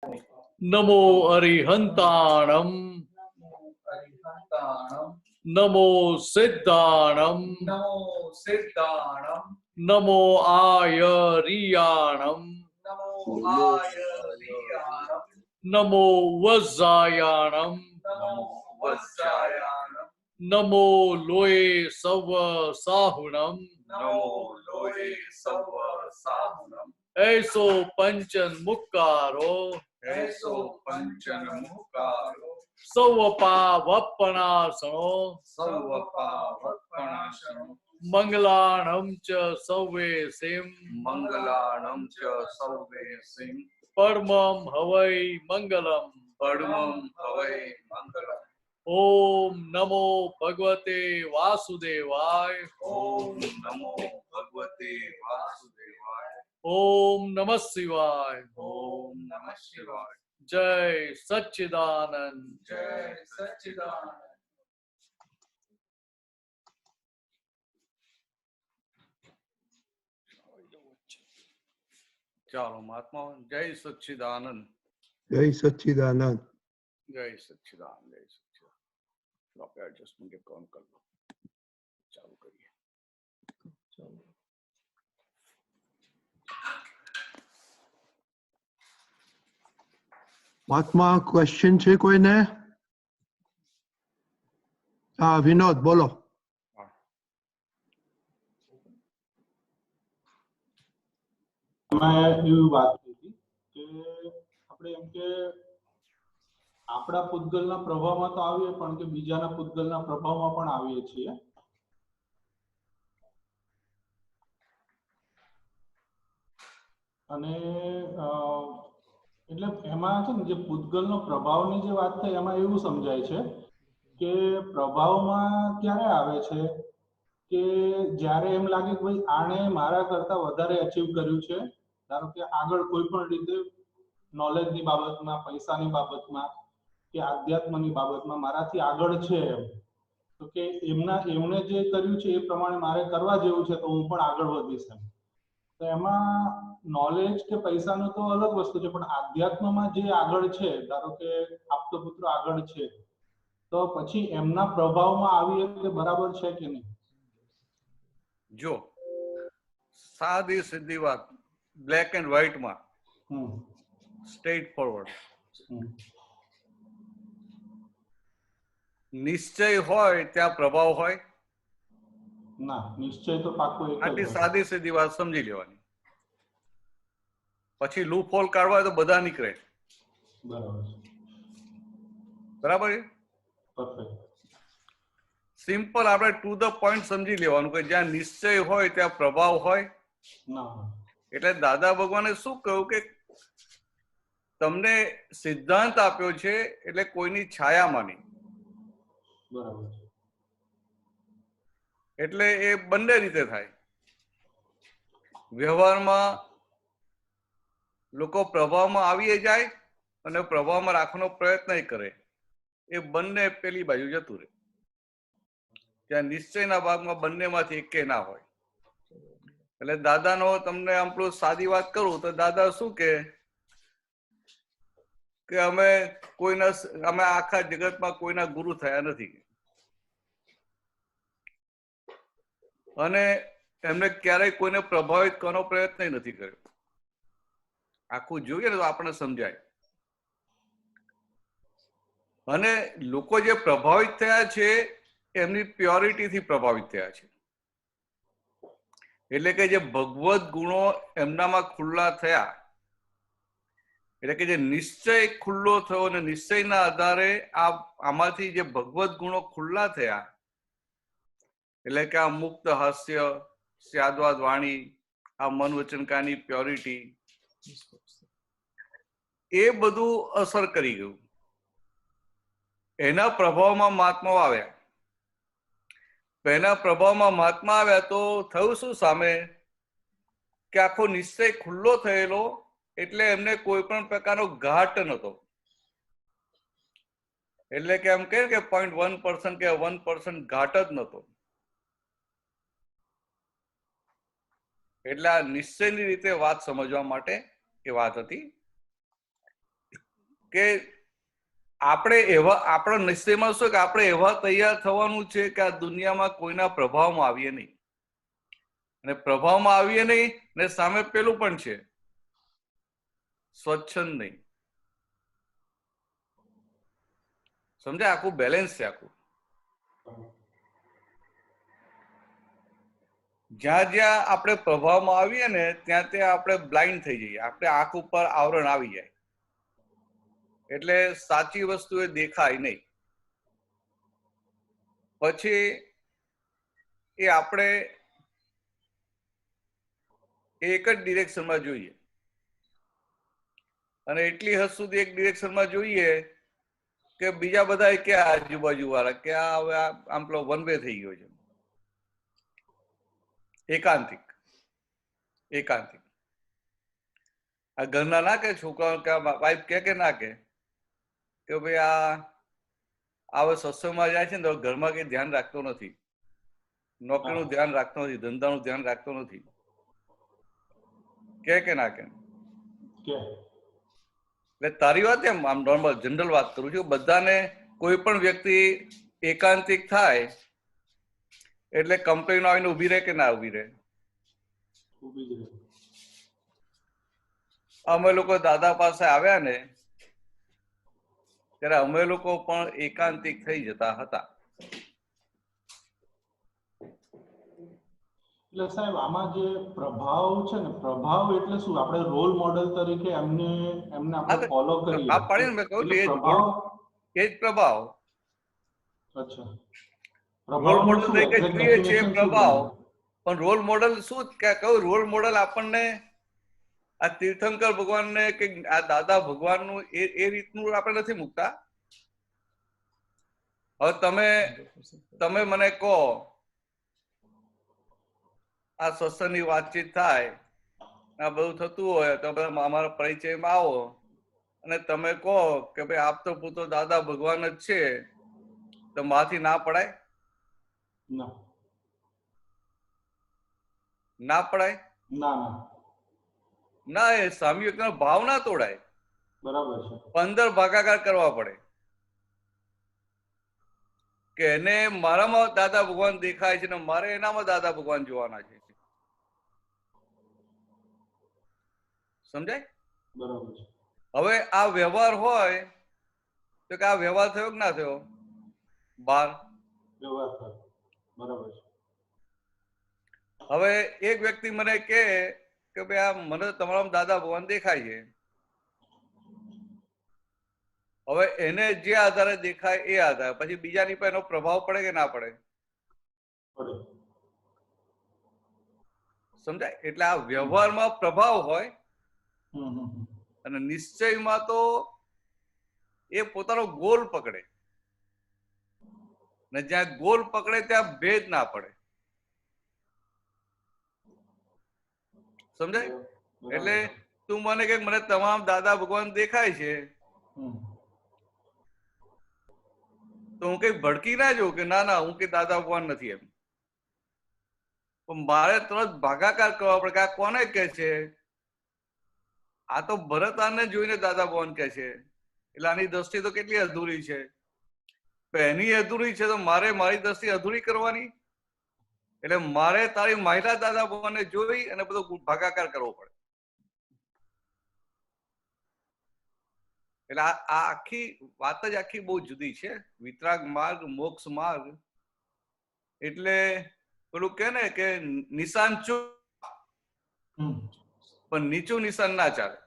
नमो अरिहंताणम नमो सिद्धाणम नमो आयरियाणम नमो वज्जायाणम नमो लोये सव साहुणम ऐसो पंचन मुक्कारो सौवपावपणासनो मंगलाणं च सौवेसिं परमं हवै मंगलम् ओम नमो भगवते वासुदेवाय ओम नमः शिवाय जय सच्चिदानंद चलो महात्मा जय सच्चिदानंद जय सच्चिदानंद जय सच्चिदानंद आप एडजस्टमेंट के कौन कर लो चालू करिए महात्मा क्वेश्चन છે કોઈને હા વિનોદ બોલો એવી વાત હતી કે આપણે એમ કે આપણા પૂતગલના પ્રભાવમાં તો આવીએ પણ કે બીજાના પૂતગલના પ્રભાવમાં પણ આવીએ છીએ અને એટલે એમાં છે ને જે પૂતગલનો પ્રભાવની જે વાત થઈ એમાં એવું સમજાય છે કે પ્રભાવમાં ક્યારે આવે છે કે જ્યારે એમ લાગે કે ભાઈ આણે મારા કરતા વધારે અચીવ કર્યું છે ધારો કે આગળ કોઈ પણ રીતે નોલેજની બાબતમાં પૈસાની બાબતમાં કે આધ્યાત્મની બાબતમાં મારાથી આગળ છે તો કે એમણે જે કર્યું છે એ પ્રમાણે મારે કરવા જેવું છે તો હું પણ આગળ વધીશ એમ તો એમાં નોલેજ કે પૈસાનું તો અલગ વસ્તુ છે પણ આધ્યાત્મમાં જે આગળ છે ધારો કે આપતો પુત્ર આગળ છે તો પછી એમના પ્રભાવમાં આવી એટલે બરાબર છે કે નહીં જો સાદી સીધી વાત બ્લેક એન્ડ વ્હાઇટ માં સ્ટ્રેટ ફોરવર્ડ નિશ્ચય હોય ત્યાં પ્રભાવ હોય ના નિશ્ચય તો પાક્કો એક આટલી સાદી સીધી વાત સમજી લેવાની પછી લૂપ હોલ કાઢવા તો બધા નીકળે બરાબર સિમ્પલ આપણે ટુ ધ પોઈન્ટ સમજી લેવાનું કે જ્યાં નિશ્ચય હોય ત્યાં પ્રભાવ હોય એટલે દાદા ભગવાને શું કહ્યું કે તમને સિદ્ધાંત આપ્યો છે એટલે કોઈની છાયામાં નહીં એટલે એ બંને રીતે થાય વ્યવહારમાં લોકો પ્રભાવમાં આવી જાય અને પ્રભાવમાં રાખવાનો પ્રયત્ન કરે એ બંને પેલી બાજુ જતું રહે ત્યાં નિશ્ચયના ભાગમાં બંનેમાંથી એકે ના હોય એટલે દાદાનો તમને આપણું સાદી વાત કરું તો દાદા શું કે અમે આખા જગતમાં કોઈના ગુરુ થયા નથી અને એમને ક્યારેય કોઈને પ્રભાવિત કરવાનો પ્રયત્ન નથી કર્યો આખું જોઈએ ને તો આપણને સમજાય અને લોકો જે પ્રભાવિત થયા છે એમની પ્યોરિટીથી પ્રભાવિત થયા છે એટલે કે જે ભગવત ગુણો એમનામાં ખુલ્લા થયા એટલે કે જે નિશ્ચય ખુલ્લો થયો અને નિશ્ચયના આધારે આમાંથી જે ભગવત ગુણો ખુલ્લા થયા એટલે કે આ મુક્ત હાસ્ય સ્યાદવાદ વાણી આ મન વચન કાની પ્યોરિટી એ બધું અસર કરી ગયું એના પ્રભાવમાં મહાત્માઓ આવ્યા એના પ્રભાવમાં મહાત્મા આવ્યા તો થયું શું સામે કે આખો નિશ્ચય ખુલ્લો થયેલો એટલે એમને કોઈ પણ પ્રકારનો ઘાટ નતો એટલે કે એમ કે 0.1% કે 1% ઘાટ જ નતો એટલે આ નિશ્ચયની રીતે વાત સમજવા માટે એ વાત હતી કે આપણે એવા આપણા નિશ્ચયમાં શું કે આપણે એવા તૈયાર થવાનું છે કે આ દુનિયામાં કોઈના પ્રભાવમાં આવીએ નહીં, અને પ્રભાવમાં આવીએ નહીં ને સામે પેલું પણ છે સ્વચ્છંદ નહીં. સમજાય? આખું બેલેન્સ છે. આખું જ્યાં જ્યાં આપણે પ્રભાવમાં આવીએ ને ત્યાં ત્યાં આપણે બ્લાઇન્ડ થઈ જઈએ, આપણે આંખ ઉપર આવરણ આવી જાય, એટલે સાચી વસ્તુ એ દેખાય નહીં. પછી એ આપણે એક જ ડિરેક્શનમાં જોઈએ, અને એટલી હદ સુધી એક ડિરેક્શનમાં જોઈએ કે બીજા બધા ક્યાં આજુબાજુ વાળા ક્યાં હવે આમ પેલો વન વે થઈ ગયો છે. એકાંતિક આ ઘરના ના કે છોકરાઓ કે વાઈફ કે ના કે ભાઈ આ હવે સત્સંગમાં જાય છે ને તો ઘરમાં કઈ ધ્યાન રાખતો નથી, નોકરીનું ધ્યાન રાખતો નથી, ધંધાનું ધ્યાન રાખતો નથી, કે ના કે? એટલે તારી વાત એમ આમ નોર્મલ જનરલ વાત કરું છું. બધાને કોઈ પણ વ્યક્તિ એકાંતિક થાય એટલે કમ્પ્લેન આવીને ઉભી રહે કે ના ઉભી રહે? અમે લોકો દાદા પાસે આવ્યા ને ત્યારે અમે લોકો પણ એકાંતિક થઈ જતા હતા. એટલે સાહેબ આમાં જે પ્રભાવ છે ને, પ્રભાવ એટલે શું? આપણે રોલ મોડેલ તરીકે એમને આપણે ફોલો કરીએ. આ પાડીને મેં કહ્યું એ જ પ્રભાવ. અચ્છા, રોલ મોડેલ તરીકે જોઈએ છે પ્રભાવ, પણ રોલ મોડેલ શું કહ્યું? રોલ મોડેલ આપણને આ તીર્થંકર ભગવાનને કે આ દાદા ભગવાનનું એ રીતનું આપણે નથી મૂકતા. હવે તમે મને કહો, આ સત્સંગની વાતચીત થાય, આ બધું થતું હોય તો અમારા પરિચયમાં આવો અને તમે કહો કે ભાઈ આપ તો પૂતો દાદા ભગવાન જ છે, તો માથી ના પડાય? ના પડાય? ના, એ સામ્યકનો ભાવ ના તોડાય. બરાબર છે. 15 ભાગાકાર કરવા પડે કે એને મારામાં દાદા ભગવાન દેખાય છે ને મારે એનામાં દાદા ભગવાન જોવાના છે. સમજાય? બરાબર છે. હવે આ વ્યવહાર હોય તો કે આ વ્યવહાર થયો કે ના થયો? બાર વ્યવહાર થયો. બરાબર છે. હવે એક વ્યક્તિ મને કે ભાઈ આ મને તમારા દાદા ભગવાન દેખાય છે. હવે એને જે આધારે દેખાય એ આધારે પછી બીજાની પર એનો પ્રભાવ પડે કે ના પડે? સમજાય? એટલે આ વ્યવહારમાં પ્રભાવ હોય અને નિશ્ચયમાં તો એ પોતાનો ગોલ પકડે, ને જ્યાં ગોલ પકડે ત્યાં ભેદ ના પડે. સમજાય? એટલે તું મને કે મને તમામ દાદા ભગવાન દેખાય છે તો હું કઈ ભડકી ના જાઉં કે ના હું કઈ દાદા ભગવાન નથી એમ. પણ મારે તરત ભાગાકાર કરવા પડે કે આ કોને કે છે? આ તો ભરત આને જોઈને દાદા ભગવાન કે છે, એટલે આની દ્રષ્ટિ તો કેટલી અધૂરી છે. એની અધૂરી છે તો મારે મારી દ્રષ્ટિ અધૂરી કરવાની, એટલે મારે તારી માહિલા દાદા ભગવાનને જોઈ અને બધો ભાગાકાર કરવો પડે. એટલે આ આખી વાત જ આખી બહુ જુદી છે. વિતરાગ માર્ગ, મોક્ષ માર્ગ એટલે પેલું કે ને કે નિશાન ચૂક પણ નીચું નિશાન ના ચાલે.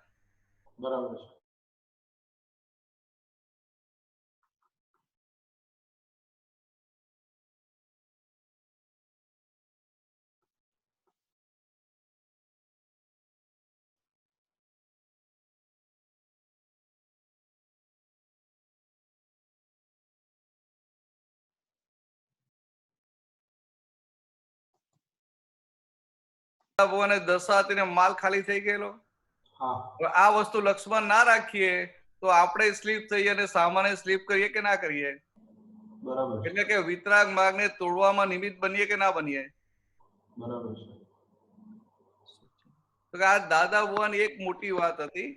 બરાબર છે. ભગવાને દશા આપીને માલ ખાલી થઈ ગયેલો. આ વસ્તુ લક્ષ્મણ ના રાખીએ તો આપણે સ્લીપ થઈ અને સામાન્ય સ્લીપ કરીએ કે ના કરીએ? બરાબર. એટલે કે વિતરાગ માર્ગને તોડવામાં નિમિત્ત બનીએ કે ના બનીએ? બરાબર છે. તો આ દાદા ભગવાન એક મોટી વાત હતી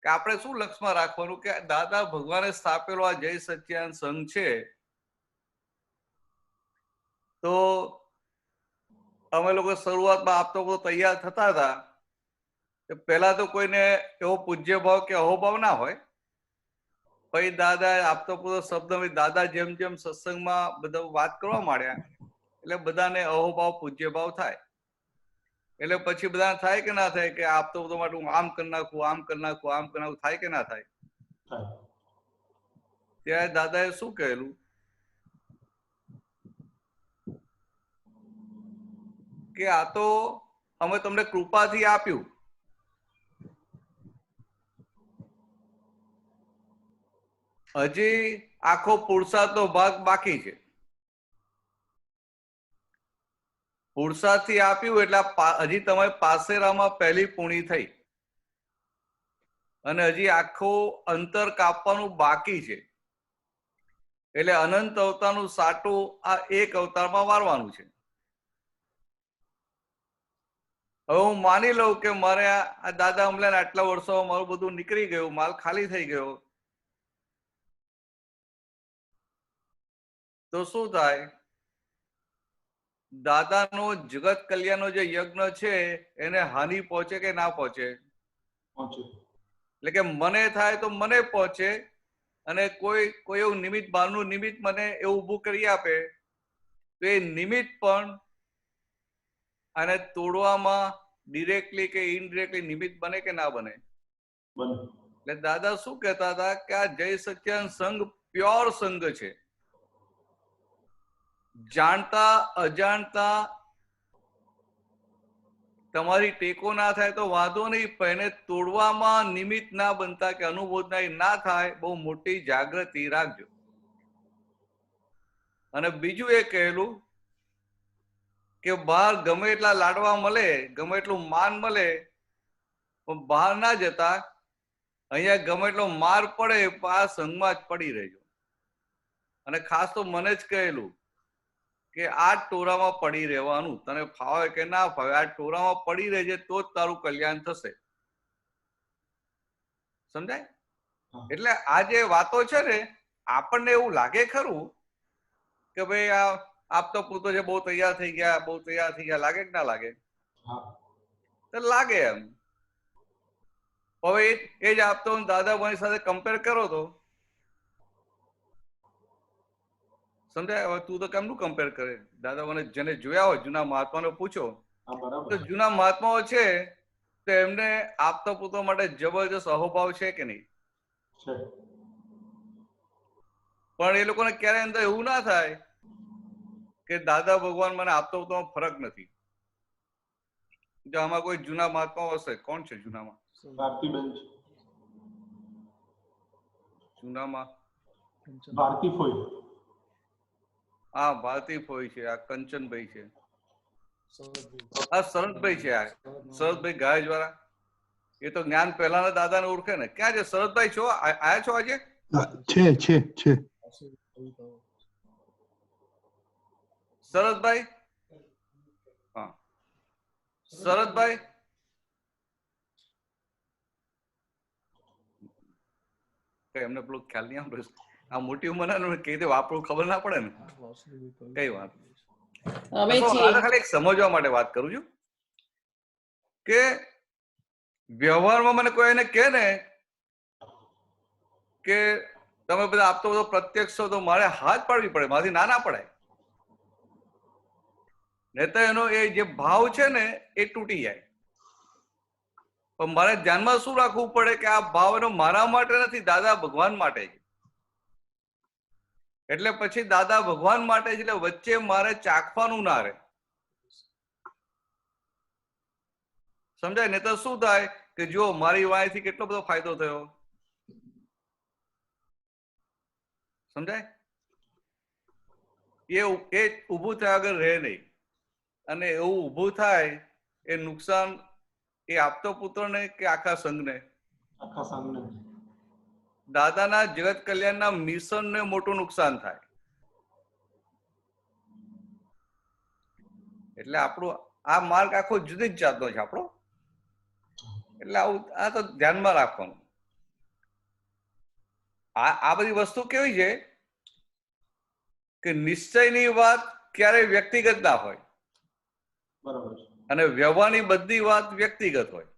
કે આપણે શું લક્ષમાં રાખવાનું કે દાદા ભગવાને સ્થાપેલો આ જય સચ્ચિદાનંદ સંઘ છે, તો અમે લોકો શરૂઆતમાં આપતો બધો તૈયાર થતા હતા, પહેલા તો કોઈને એવો પૂજ્ય ભાવ કે અહોભાવ ના હોય. પછી દાદા આપતો પૂરો શબ્દ દાદા જેમ જેમ સત્સંગમાં બધા વાત કરવા માંડ્યા એટલે બધાને અહોભાવ પૂજ્ય ભાવ થાય. એટલે પછી બધા થાય કે ના થાય કે આપતો બધો માટે હું આમ કરી નાખું, આમ કરી નાખું, આમ કરી નાખું, થાય કે ના થાય? ત્યારે દાદાએ શું કહેલું કે આ તો અમે તમને કૃપાથી આપ્યું, હજી આખો પુરુષાર્થનો ભાગ બાકી છે. પુરુષાર્થથી આપ્યું એટલે હજી તમારી પાસેરામાં પહેલી પૂણી થઈ અને હજી આખું અંતર કાપવાનું બાકી છે. એટલે અનંત અવતારનું સાટું આ એક અવતારમાં વારવાનું છે. હવે હું માની લઉં કે મારે આ દાદા અમલાને આટલા વર્ષોમાં મારું બધું નીકળી ગયું, માલ ખાલી થઈ ગયો, તો શું થાય? દાદાનો જગત કલ્યાણનો જે યજ્ઞ છે એને હાનિ પહોંચે કે ના પહોંચે? એટલે કે મને થાય તો મને પહોંચે, અને કોઈ એવું નિમિત્ત, બહારનું નિમિત્ત મને એવું ઊભું કરી આપે તો એ નિમિત્ત પણ આને તોડવામાં ડિરેક્ટલી કે ઇનડિરેક્ટલી નિમિત્ત બને કે ના બને? એટલે દાદા શું કહેતા હતા કે આ જય સચ્ચિદાનંદ સંઘ પ્યોર સંઘ છે. જાણતા અજાણતા તમારી ટેકો ના થાય તો વાંધો નહીં, પણ એને તોડવામાં નિમિત્ત ના બનતા કે અનુબોધના ના થાય, બહુ મોટી જાગૃતિ રાખજો. અને બીજું એ કહેલું કે બહાર ગમે એટલા લાડવા મળે, ગમે એટલું માન મળે, પણ બહાર ના જતા અહીંયા ગમે એટલો માર પડે આ સંઘમાં જ પડી રહેજો. અને ખાસ તો મને જ કહેલું કે આ ટોરામાં પડી રહેવાનું, તને ફાવે કે ના ફાવે, આ ટોરામાં પડી રહેજે તો જ તારું કલ્યાણ થશે. સમજાય? એટલે આ જે વાતો છે ને, આપણને એવું લાગે ખરું કે ભાઈ આ આપતો પૂતો છે, બહુ તૈયાર થઈ ગયા, બહુ તૈયાર થઈ ગયા, લાગે કે ના લાગે? તો લાગે એમ. હવે એ જ આપતો દાદા ભાઈ સાથે કમ્પેર કરો તો સમજાય? હવે તું તો કેમનું કમ્પેર કરે? દાદા મને જેને જોયા હોય, જૂના મહાત્માને પૂછો તો જૂના મહાત્માઓ છે તો એમને આપતો પૂતો માટે જબરજસ્ત અહોભાવ છે કે નહીં? પણ એ લોકોને ક્યારે અંદર એવું ના થાય કે દાદા ભગવાન મને આપતો પૂતો ફરક નથી. જો આમાં કોઈ જૂના મહાત્માઓ હશે, કોણ છે જૂનામાં? જૂનામાં હા, ભારતી ફોઈ છે, આ કંચનભાઈ છે, આ શરદભાઈ છે, આ શરદભાઈ ગાયજ વાળા. એ તો જ્ઞાન પહેલાના દાદાને ઓળખે ને. ક્યાં છે શરદભાઈ? છો આયા છો આજે? છે. શરદભાઈ, હા શરદભાઈ, એમને પેલું ખ્યાલ નહીં આવતો. આ મોટી ઉંમર કહી દે આપણું ખબર ના પડે ને. કઈ વાત ખાલી એક સમજવા માટે વાત કરું છું કે વ્યવહારમાં મને કોઈ એને કહે ને કે તમે બધા આપતો બધો પ્રત્યક્ષ છો, તો મારે હાથ પાડવી પડે, મારાથી ના પડાય. નહીં તો એનો એ જે ભાવ છે ને એ તૂટી જાય. પણ મારે ધ્યાનમાં શું રાખવું પડે કે આ ભાવ એનો મારા માટે નથી, દાદા ભગવાન માટે છે. એટલે પછી દાદા ભગવાન માટે છે, એટલે વચ્ચે મારે ચાખવાનું ના રહે. સમજાય? નહીં તો શું થાય કે જો મારી વાણીથી કેટલો બધો ફાયદો થયો. સમજાય? એ ઊભું થયા વગર રહે નહીં. અને એવું ઊભું થાય એ નુકસાન એ આપતો પુત્રને કે આખા સંઘને? દાદાના જગત કલ્યાણના મિશનને મોટું નુકસાન થાય. એટલે આપણું આ માર્ગ આખો જુદી જ જાતનો છે આપણો. એટલે આવું આ તો ધ્યાનમાં રાખવાનું. આ બધી વસ્તુ કેવી છે કે નિશ્ચયની વાત ક્યારેય વ્યક્તિગત ના હોય બરાબર છે. અને વ્યવહારની બધી વાત વ્યક્તિગત હોય.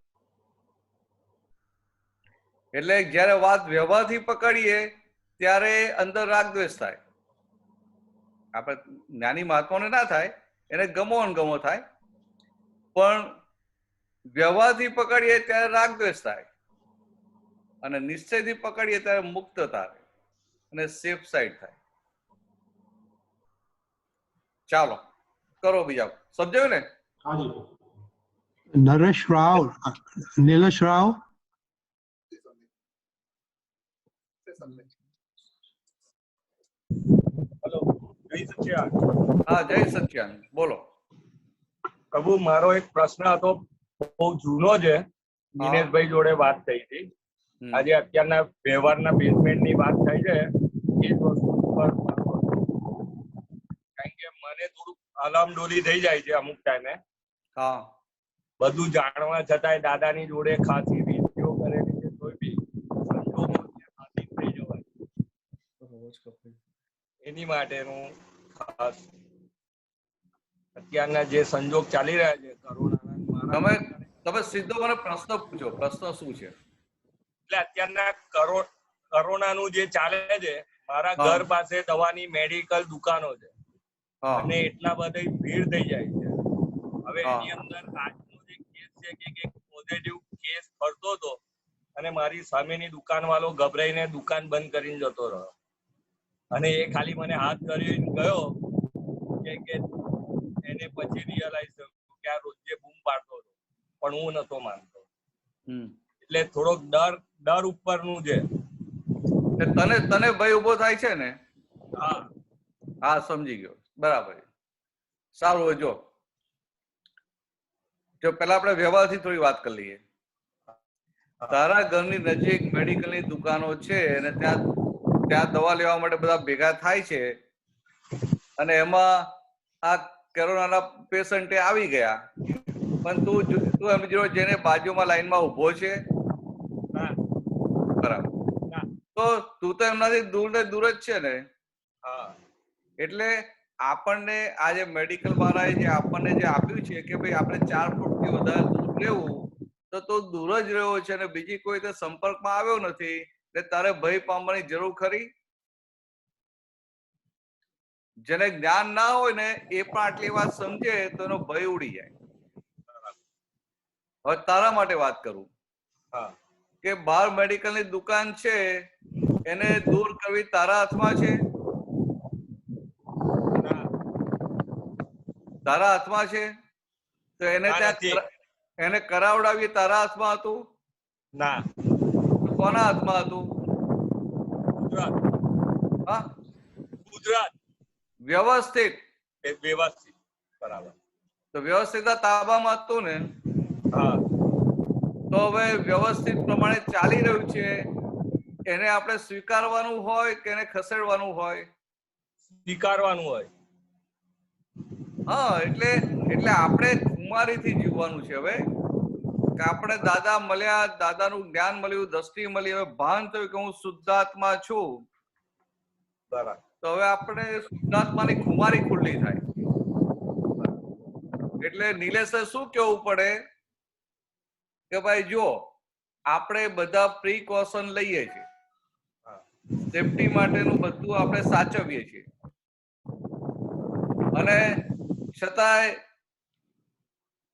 એટલે જયારે વાત વ્યવહારથી પકડીએ ત્યારે અંદર રાગ દ્વેષ થાય. આપણે જ્ઞાની મહાત્માને ના થાય, એને ગમો અણગમો થાય, પણ વ્યવહારથી પકડીએ ત્યારે રાગ દ્વેષ થાય અને નિશ્ચયથી પકડીએ ત્યારે મુક્તતા થાય અને સેફ સાઈડ થાય. ચાલો કરો બીજા. સમજાયું ને? હાજી. નરેશ રાવ, નીલેશ રાવ. હેલો, જય સચ્ચિદાનંદ. હા, જય સચ્ચિદાનંદ. બોલો. પ્રભુ, મારો એક પ્રશ્ન હતો, બહુ જૂનો છે. દિનેશભાઈ જોડે વાત થઈ હતી. આજે અત્યારના વ્યવહારના બેઝમેન્ટની વાત થઈ છે. એ જ વસ્તુ પર કારણ કે મને થોડુંક અલામડોલી થઈ જાય છે અમુક ટાઈમે. હા, બધું જાણવા છતાંય દાદાની જોડે ખાસી રીતિઓ કરેલી છે, તોય બી સંજોગો ખાસી થઈ જવાય. એની માટેનું ખાસ અત્યારના જે સંજોગ ચાલી રહ્યા છે તમે સીધો મને પ્રશ્ન પૂછો. પ્રશ્ન શું છે? એટલે અત્યારના કોરોનાનું જે ચાલે છે, મારા ઘર પાસે દવાની મેડિકલ દુકાનો છે અને એટલા બધી ભીડ થઈ જાય છે. હવે એની અંદર આજનો જે કેસ છે કે પોઝિટિવ કેસ ફરતો હતો અને મારી સામેની દુકાન વાળો ગભરાઈને દુકાન બંધ કરીને જતો રહ્યો અને એ ખાલી મને હાથ કરીને ગયો કે એને પછી રિયલાઇઝ થયું કે આ રોજ બૂમ પાડતો હતો પણ હું નતો માનતો. એટલે થોડોક ડર ઉપરનું છે. તને ભય ઉભો થાય છે ને? હા, હા, સમજી ગયો. બરાબર. સારું હોય. જો પેલા આપણે વ્યવહારથી થોડી વાત કરી લઈએ. તારા ઘરની નજીક મેડિકલની દુકાનો છે અને ત્યાં દવા લેવા માટે બધા ભેગા થાય છે અને એમાં આ કોરોનાના પેશન્ટ આવી ગયા, પણ તું એમ જો જેને બાજુમાં લાઈનમાં ઉભો છે, બરાબર, તો તું તો એમનાથી દૂર ને દૂર જ છે ને. એટલે આપણને આ જે મેડિકલ વાળાએ જે આપણને જે આપ્યું છે કે ભાઈ આપણે 4 ફૂટથી વધારે દૂર રહેવું, તો તું દૂર જ રહ્યો છે અને બીજી કોઈ તે સંપર્કમાં આવ્યો નથી, એટલે તારે ભય પામવાની જરૂર ખરી? જેને જ્ઞાન ના હોય ને એ પણ આટલી વાત સમજે તો એનો ભય ઉડી જાય. હવે તારા માટે વાત કરું કે બહાર મેડિકલની દુકાન છે, એને દૂર કરવી તારા હાથમાં છે? તારા હાથમાં છે? તો એને ત્યાં એને કરાવડાવી તારા હાથમાં હતું? ના. કોના હાથમાં હતું? ગુજરાત. વ્યવસ્થિત. બરાબર. તો વ્યવસ્થિત તાબામાં હતું ને? તો હવે વ્યવસ્થિત પ્રમાણે ચાલી રહ્યું છે, એને આપણે સ્વીકારવાનું હોય કે એને ખસેડવાનું હોય? સ્વીકારવાનું હોય. હા, એટલે આપણે ખુમારીથી જીવવાનું છે. હવે કે આપણે દાદા મળ્યા, દાદાનું જ્ઞાન મળ્યું, દ્રષ્ટિ મળી, હવે ભાન થયું કે હું શુદ્ધાત્મા છું, બરાબર. તો હવે આપણે શુદ્ધાત્માની ખુમારી ખુલ્લી થાય. એટલે નિલેશે શું કેવું પડે કે ભાઈ જો આપણે બધા પ્રિકોશન લઈએ છીએ, સેફટી માટેનું બધું આપણે સાચવીએ છીએ, અને છતાંય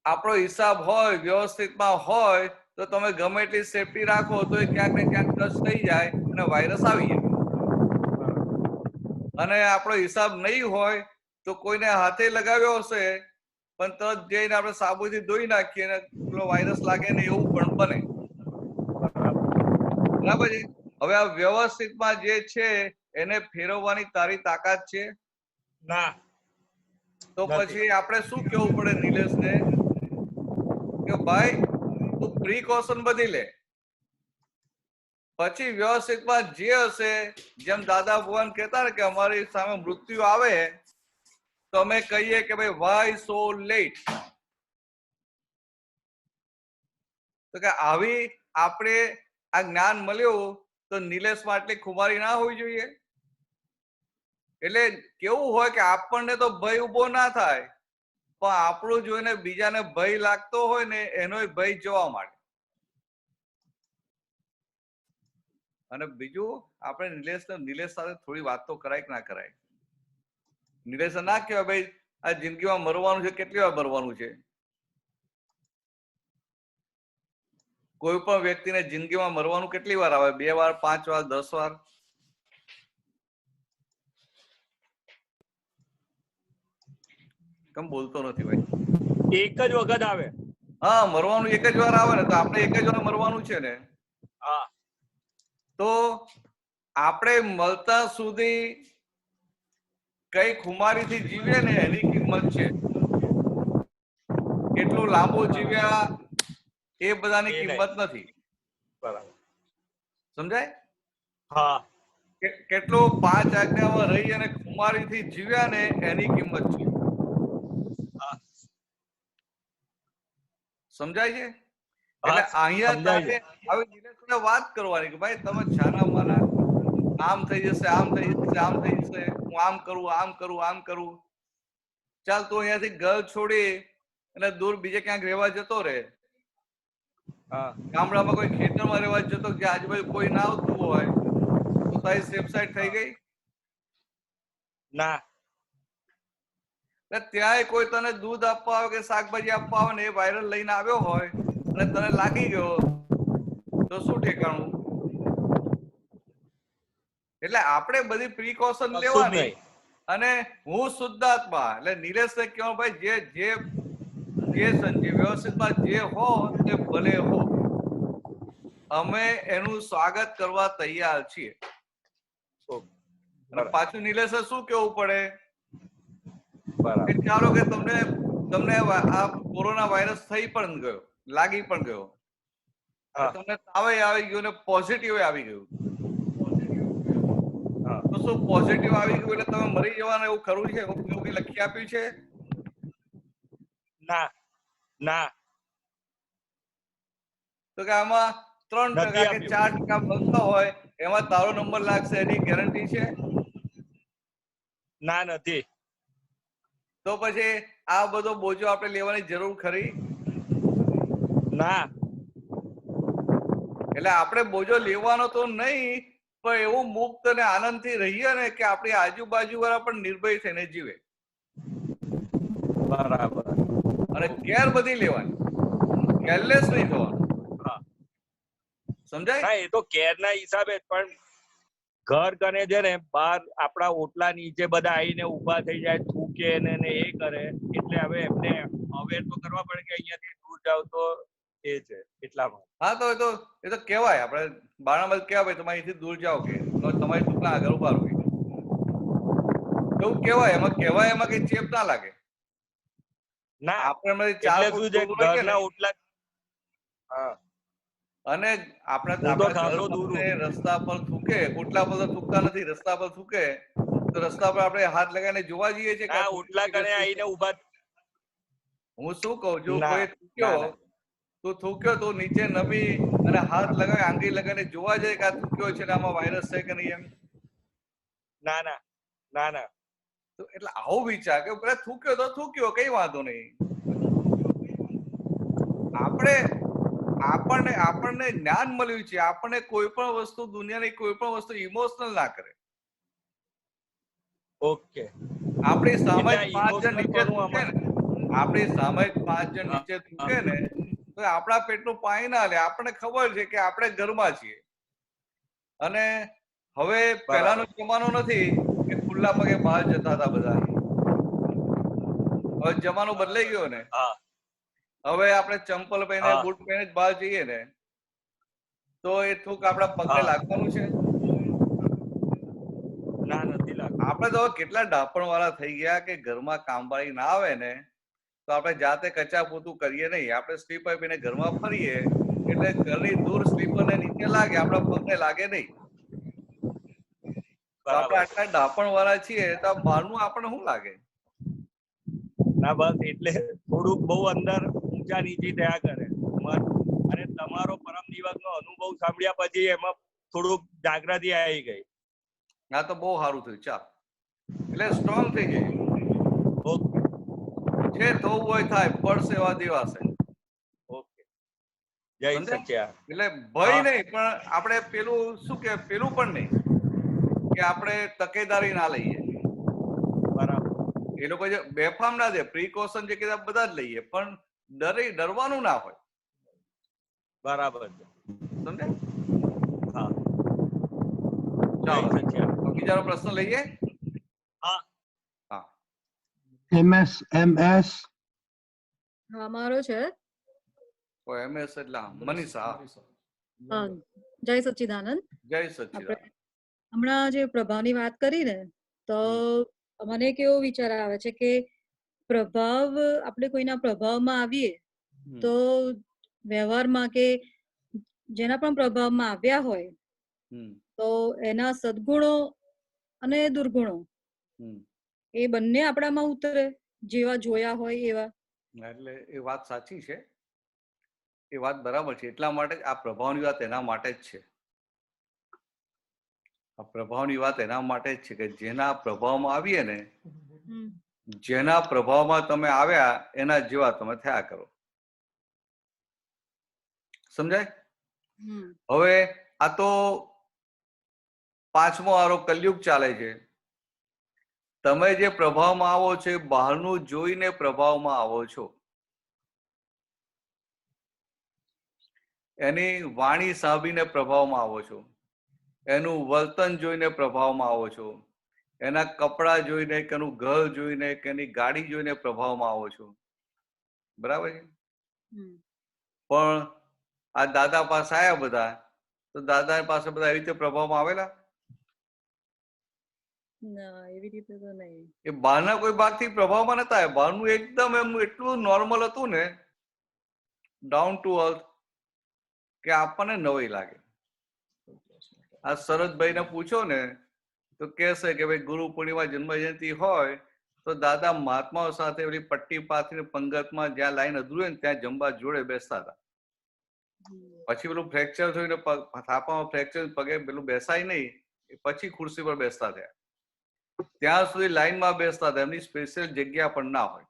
આપણો હિસાબ હોય, વ્યવસ્થિતમાં હોય, તો તમે ગમે એટલી સેફટી રાખો તો ક્યાંક ને ક્યાંક ટચ થઈ જાય અને વાયરસ આવી જાય. અને આપણો હિસાબ નહીં હોય તો કોઈને હાથે લગાવ્યો હશે પણ તરત જઈને આપણે સાબુથી ધોઈ નાખીએ ને પેલો વાયરસ લાગે ને એવું પણ બને. બરાબર છે? હવે આ વ્યવસ્થિતમાં જે છે એને ફેરવવાની તારી તાકાત છે? ના. તો પછી આપણે શું કેવું પડે નિલેશને કે ભાઈ તું પ્રિકોશન બધી લે, પછી વ્યવસ્થિતમાં જે હશે, જેમ દાદા ભગવાન કહેતા ને કે અમારી સામે મૃત્યુ આવે તો અમે કહીએ કે ભાઈ વાય સો લેટ. તો કે આવી આપણે આ જ્ઞાન મળ્યું તો નિલેશમાં આટલી ખુમારી ના હોવી જોઈએ? એટલે કેવું હોય કે આપણને તો ભય ઉભો ના થાય, પણ આપણું જોઈને બીજાને ભય લાગતો હોય ને એનો ભય જોવા માંડે. અને બીજું આપણે નિલેશ સાથે થોડી વાત તો કરાય કે ના કરાય? નિલેશ ના કહેવાય ભાઈ આ જિંદગીમાં મરવાનું છે, કેટલી વાર મરવાનું છે? કોઈ પણ વ્યક્તિને જિંદગીમાં મરવાનું કેટલી વાર આવે? 2 વાર, 5 વાર, 10 વાર? કેમ બોલતો નથી ભાઈ? એક જ વખત આવે. હા, મરવાનું એક જ વાર આવે ને, તો આપણે એક જ વાર મરવાનું છે ને. હા, તો આપણે મળતા સુધી કઈ ખુમારીથી જીવે ને એની કિંમત છે. કેટલું લાંબુ જીવ્યા એ બધાની કિંમત નથી. બરાબર. સમજાય? હા, કેટલું 5 આજ્ઞામાં રહી અને ખુમારીથી જીવ્યા ને એની કિંમત છે. સમજાય છે? એટલે અહીંયા તારે હવે નિલેશને વાત કરવાની કે ભાઈ તમે છાના માના આમ થઈ જશે, આમ થઈ જશે, આમ થઈ જશે, હું આમ કરું, આમ કરું, આમ કરું. ચાલ તું અહીંયાથી ઘર છોડી અને દૂર બીજે ક્યાંક રહેવા જતો રહે. ગામડામાં કોઈ ખેતરમાં રહેવા જતો, કે આજુબાજુ કોઈ ના આવતું હોય, તો તારી સેફ સાઈડ થઈ ગઈ? ના. ત્યાંય કોઈ તને દૂધ આપવા આવે કે શાકભાજી આપવા આવે ને એ વાયરલ લઈને આવ્યો હોય અને તને લાગી ગયો તો શું ઠેકાણું? એટલે આપણે બધી પ્રિકોશન લેવાની. અને હું શુદ્ધાત્મા એટલે નિલેશને કહેવાનું ભાઈ જે વ્યવસ્થિતમાં જે હો તે ભલે હો, અમે એનું સ્વાગત કરવા તૈયાર છીએ. અને પાછું નિલેશે શું કેવું પડે કે ચાલો કે તમને આ કોરોના વાયરસ થઈ પણ ગયો, લાગી પણ ગયો, તમને તાવે આવી ગયો ને પોઝિટિવ આવી ગયું, તો શું પોઝિટિવ આવી ગયું એટલે તમે મરી જવાના એવું ખરું છે? એવું કઈ લખી આપ્યું છે? ના, ના. તો કે આમાં 3% કે 4% બનતા હોય એમાં તારો નંબર લાગશે એની ગેરંટી છે? ના, નથી. તો પછી આ બધો બોજો આપણે લેવાની જરૂર ખરી? ના. એટલે આપણે બોજો લેવાનો તો નહીં, પણ એવું મુક્ત અને આનંદથી રહીએ ને કે આપણી આજુબાજુ વાળા પણ નિર્ભય થઈને જીવે. બરાબર. અને કેર બધી લેવાની, કેરલેસ નહીં થવાનું. સમજાય? ના, એ તો કેર ના હિસાબે, પણ ઘર કને છે ને બહાર આપણા ઓટલા નીચે બધા આવીને ઉભા થઈ જાય, થૂકે ને એ કરે, એટલે હવે એમને અવેર તો કરવા પડે કે અહીંયાથી દૂર જાવ તો એ છે એટલામાં. હા, તો એ તો કહેવાય, આપણે બાણામાં કહેવાય તમે અહીંથી દૂર જાઓ કે તમારી દુકાન આગળ ઉભા રહો, એવું કહેવાય. એમાં કઈ ચેપ ના લાગે. ના, આપણે એટલે શું છે ઘરના ઓટલા. અને આપણા રસ્તા પર થૂકે, ઓટલા પર થૂકતા નથી, રસ્તા પર થૂકે તો રસ્તા પર આપણે હાથ લગાવીને જોવા જઈએ છીએ કે ઓટલા કને આવીને ઉભા. હું શું કહું છું, કોઈ થૂક્યો તો નીચે નમી અને હાથ લગાવી આંગળી લગાવીને જોવા જાય કે આ થૂક્યો છે ને આમાં વાયરસ છે કે નહીં એમ? ના ના ના ના. તો એટલે આવો વિચાર કે પેલા થૂક્યો તો થૂક્યો, કઈ વાંધો નહીં. આપણને જ્ઞાન મળ્યું છે, આપણને કોઈ પણ વસ્તુ, દુનિયાની કોઈ પણ વસ્તુ ઇમોશનલ ના કરે. ઓકે. આપણી સામે 5 જણ નીચે થૂકે ને, આપણી સામે 5 જણ નીચે થૂકે ને તો આપણા પેટનું પાણી ના લે. આપણને ખબર છે કે આપણે ઘરમાં છીએ. અને હવે પહેલાનો જમાનો નથી કે ખુલ્લા પગે બહાર જતા હતા બધા. હવે જમાનો બદલાઈ ગયો ને. હવે આપણે ચંપલ પહેરીને બૂટ પહેરીને જ બહાર જઈએ ને તો એ થૂક આપણા પગને લાગવાનું છે? ના, નથી લાગતું. આપણે તો કેટલા ડાપણ વાળા થઈ ગયા કે ઘરમાં કામવાળી ના આવે ને તો આપણે જાતે કચા પોતું કરીએ નહીં, આપણે સ્લીપર પહેરીને ઘરમાં ફરીએ એટલે ઘરની દૂર સ્લીપર ને નીચે લાગે, આપણા પગને લાગે નહીં. આપણે આટલા ડાપણ વાળા છીએ તો બહારનું આપણને શું લાગે? ના, બસ એટલે થોડુંક બહુ અંદર ઊંચા નીચી થયા કરે. અને તમારો પરમ દિવસનો અનુભવ સાંભળ્યા પછી એમાં થોડુંક જાગૃતિ આવી ગઈ. આ તો બહુ સારું થયું. ચાલ, એટલે સ્ટ્રોંગ થઈ જાય. ઓકે જે થવું હોય થાય, પડશે એવા દિવસે. ઓકે, જય સમજાય? સચ્ચિદાનંદ. એટલે ભય હા. નહીં, પણ આપણે પેલું શું કે પેલું પણ નહીં કે આપણે તકેદારી ના લઈએ. બરાબર. એ લોકો જે બેફામ ના દે, પ્રિકોશન જે કીધા બધા જ લઈએ, પણ ડરવાનું ના હોય. બરાબર છે. સમજાય? હા, જય ચાલો, સચ્ચિદાનંદ. તો બીજાનો પ્રશ્ન લઈએ. હા. હા, MS. હા મારો છે. તો MS એટલે મનીષા. હા, જય સચ્ચિદાનંદ. જય આપણે સચ્ચિદાનંદ. હમણાં જે પ્રભાવની વાત કરી ને, તો મને એક એવો વિચાર આવે છે કે પ્રભાવ, આપણે કોઈના પ્રભાવમાં આવીએ તો વ્યવહારમાં કે જેના પણ પ્રભાવમાં આવ્યા હોય તો એના સદગુણો અને દુર્ગુણો એ બંને આપણામાં ઉતરે, જેવા જોયા હોય એવા. એટલે એ વાત સાચી છે, એ વાત બરાબર છે. એટલા માટે જ આ પ્રભાવની વાત એના માટે જ છે. આ પ્રભાવની વાત એના માટે જ છે કે જેના પ્રભાવમાં આવીએ ને, જેના પ્રભાવમાં તમે આવ્યા એના જેવા તમે થયા કરો. સમજાય? હવે આ તો 5મો વારો કલયુગ ચાલે છે. તમે જે પ્રભાવમાં આવો છો એ બહારનું જોઈને પ્રભાવમાં આવો છો. એની વાણી સાંભળીને પ્રભાવમાં આવો છો, એનું વર્તન જોઈને પ્રભાવમાં આવો છો, એના કપડાં જોઈને કે એનું ઘર જોઈને કે એની ગાડી જોઈને પ્રભાવમાં આવો છો. બરાબર છે? પણ આ દાદા પાસે આવ્યા બધા, તો દાદા પાસે બધા એવી રીતે પ્રભાવમાં આવેલા? ના, એવી રીતે તો નહીં. એ બહારના કોઈ ભાગથી પ્રભાવમાં નતા આવ્યા. બહારનું એકદમ એમનું એટલું નોર્મલ હતું ને, ડાઉન ટુ અર્થ, કે આપણને નવાઈ લાગે. આ શરદભાઈને પૂછો ને તો કહેશે કે ભાઈ ગુરુ પૂર્ણિમા જન્મ જયંતિ હોય તો દાદા મહાત્માઓ સાથે ઓલી પટ્ટી પાથરીને પંગતમાં જ્યાં લાઈન અધૂરી હોય ને ત્યાં જમવા જોડે બેસતા હતા. પછી પેલું ફ્રેક્ચર થયું ને થાપામાં ફ્રેક્ચર, પગે પેલું બેસાય નહીં, પછી ખુરશી પર બેસતા થયા. ત્યાં સુધી લાઈનમાં બેસતા હતા. એમની સ્પેશિયલ જગ્યા પણ ના હોય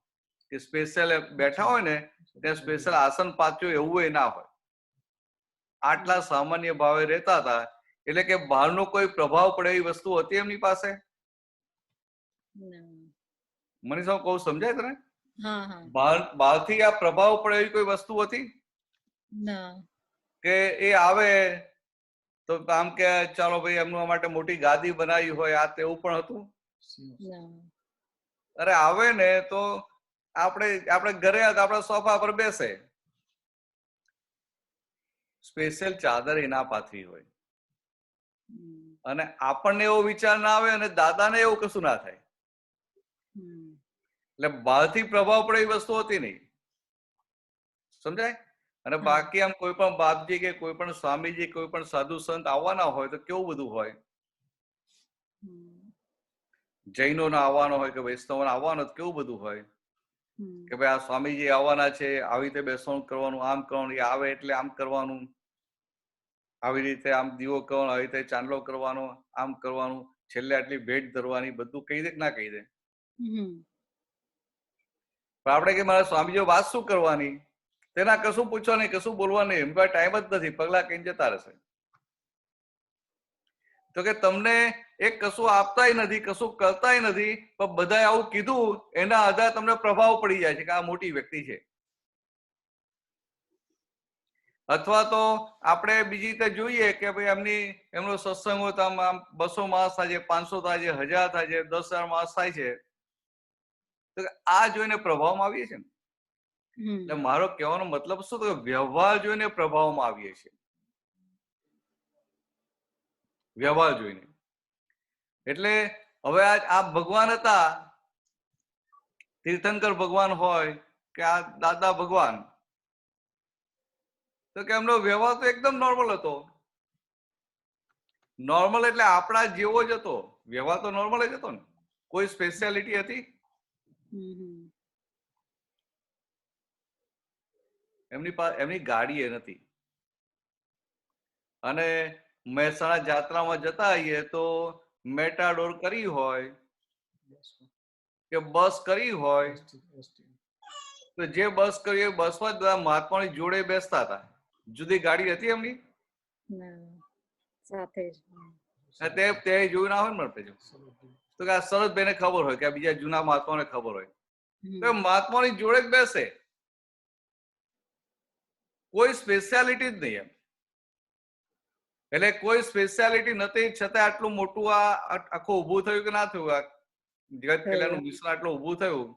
કે સ્પેશિયલ બેઠા હોય ને ત્યાં સ્પેશિયલ આસન પાથર્યું એવું એ ના હોય. આટલા સામાન્ય ભાવે રહેતા હતા. એટલે કે બહારનો કોઈ પ્રભાવ પડે એવી વસ્તુ હતી એમની પાસે? મનીષા, કહું સમજાય તને? બહારથી આ પ્રભાવ પડે એવી કોઈ વસ્તુ હતી કે એ આવે તો આમ કે ચાલો ભાઈ એમના માટે મોટી ગાદી બનાવી હોય, આ તેવું પણ હતું? અરે આવે ને તો આપણે ઘરે આપણા સોફા પર બેસે, સ્પેશિયલ ચાદર એના પાથરી હોય, અને આપણને એવો વિચાર ના આવે અને દાદાને એવું કશું ના થાય. એટલે બહારથી પ્રભાવ પડે એવી વસ્તુ હતી નહીં. સમજાય? અને બાકી આમ કોઈ પણ બાપજી કે કોઈ પણ સ્વામીજી, કોઈ પણ સાધુ સંત આવવાના હોય તો કેવું બધું હોય. જૈનો ના આવવાનો હોય કે વૈષ્ણવ આવવાનો, કેવું બધું હોય કે ભાઈ આ સ્વામીજી આવવાના છે, આવી રીતે બેસવાનું કરવાનું, આમ કરવાનું, એ આવે એટલે આમ કરવાનું, આવી રીતે આમ દીવો કરવાનો, આવી રીતે ચાંદલો કરવાનો, આમ કરવાનું, છેલ્લે આટલી ભેટ ધરવાની, બધું કહી દે કે ના કહી દે? પણ આપણે કે મારા સ્વામીજીઓ વાત શું કરવાની, તેના કશું પૂછવા નહીં, કશું બોલવા નહીં, એમ ટાઈમ જ નથી, પગલા કઈ જતા રહેશે. તો કે તમને એક કશું આપતાય નથી, કશું કરતાય નથી, પણ બધાએ આવું કીધું એના આધારે તમને પ્રભાવ પડી જાય છે કે આ મોટી વ્યક્તિ છે. અથવા તો આપણે બીજી રીતે જોઈએ કે ભાઈ એમનો સત્સંગ હોય તો આમ 200 માણસ થાય છે, 500 થાય છે, 1000 થાય છે, 10,000 માણસ થાય છે. તો આ જોઈને પ્રભાવમાં આવીએ છીએ ને. એટલે મારો કહેવાનો મતલબ શું, તો વ્યવહાર જોઈને પ્રભાવમાં આવીએ છીએ. વ્યવહાર જોઈને. એટલે હવે આ ભગવાન હતા, તીર્થંકર ભગવાન હોય કે આ દાદા ભગવાન, તો કે એમનો વ્યવહાર તો એકદમ નોર્મલ હતો. નોર્મલ એટલે આપણા જેવો જ હતો. વ્યવહાર તો નોર્મલ જ હતો ને, કોઈ સ્પેશિયાલિટી હતી? એમની ગાડી એ નથી, અને મહેસાણા જાત્રામાં જતા આવીએ તો મેટાડોર કરી હોય કે બસ કરી હોય તો જે બસ કરી એ બસમાં બધા મહાત્માની જોડે બેસતા હતા. જુદી ગાડી હતી એમની સાથે તે જોયું ના હોય ને તો કે આ શરદભાઈને ખબર હોય કે આ બીજા જૂના મહાત્માને ખબર હોય તો મહાત્માની જોડે જ બેસે. કોઈ સ્પેશિયાલિટી જ નહીં એમ. એટલે કોઈ સ્પેશિયાલિટી નથી છતાં આટલું મોટું આ આખું ઊભું થયું કે ના થયું, આ જગત કલ્યાણનું મિશન આટલું ઊભું થયું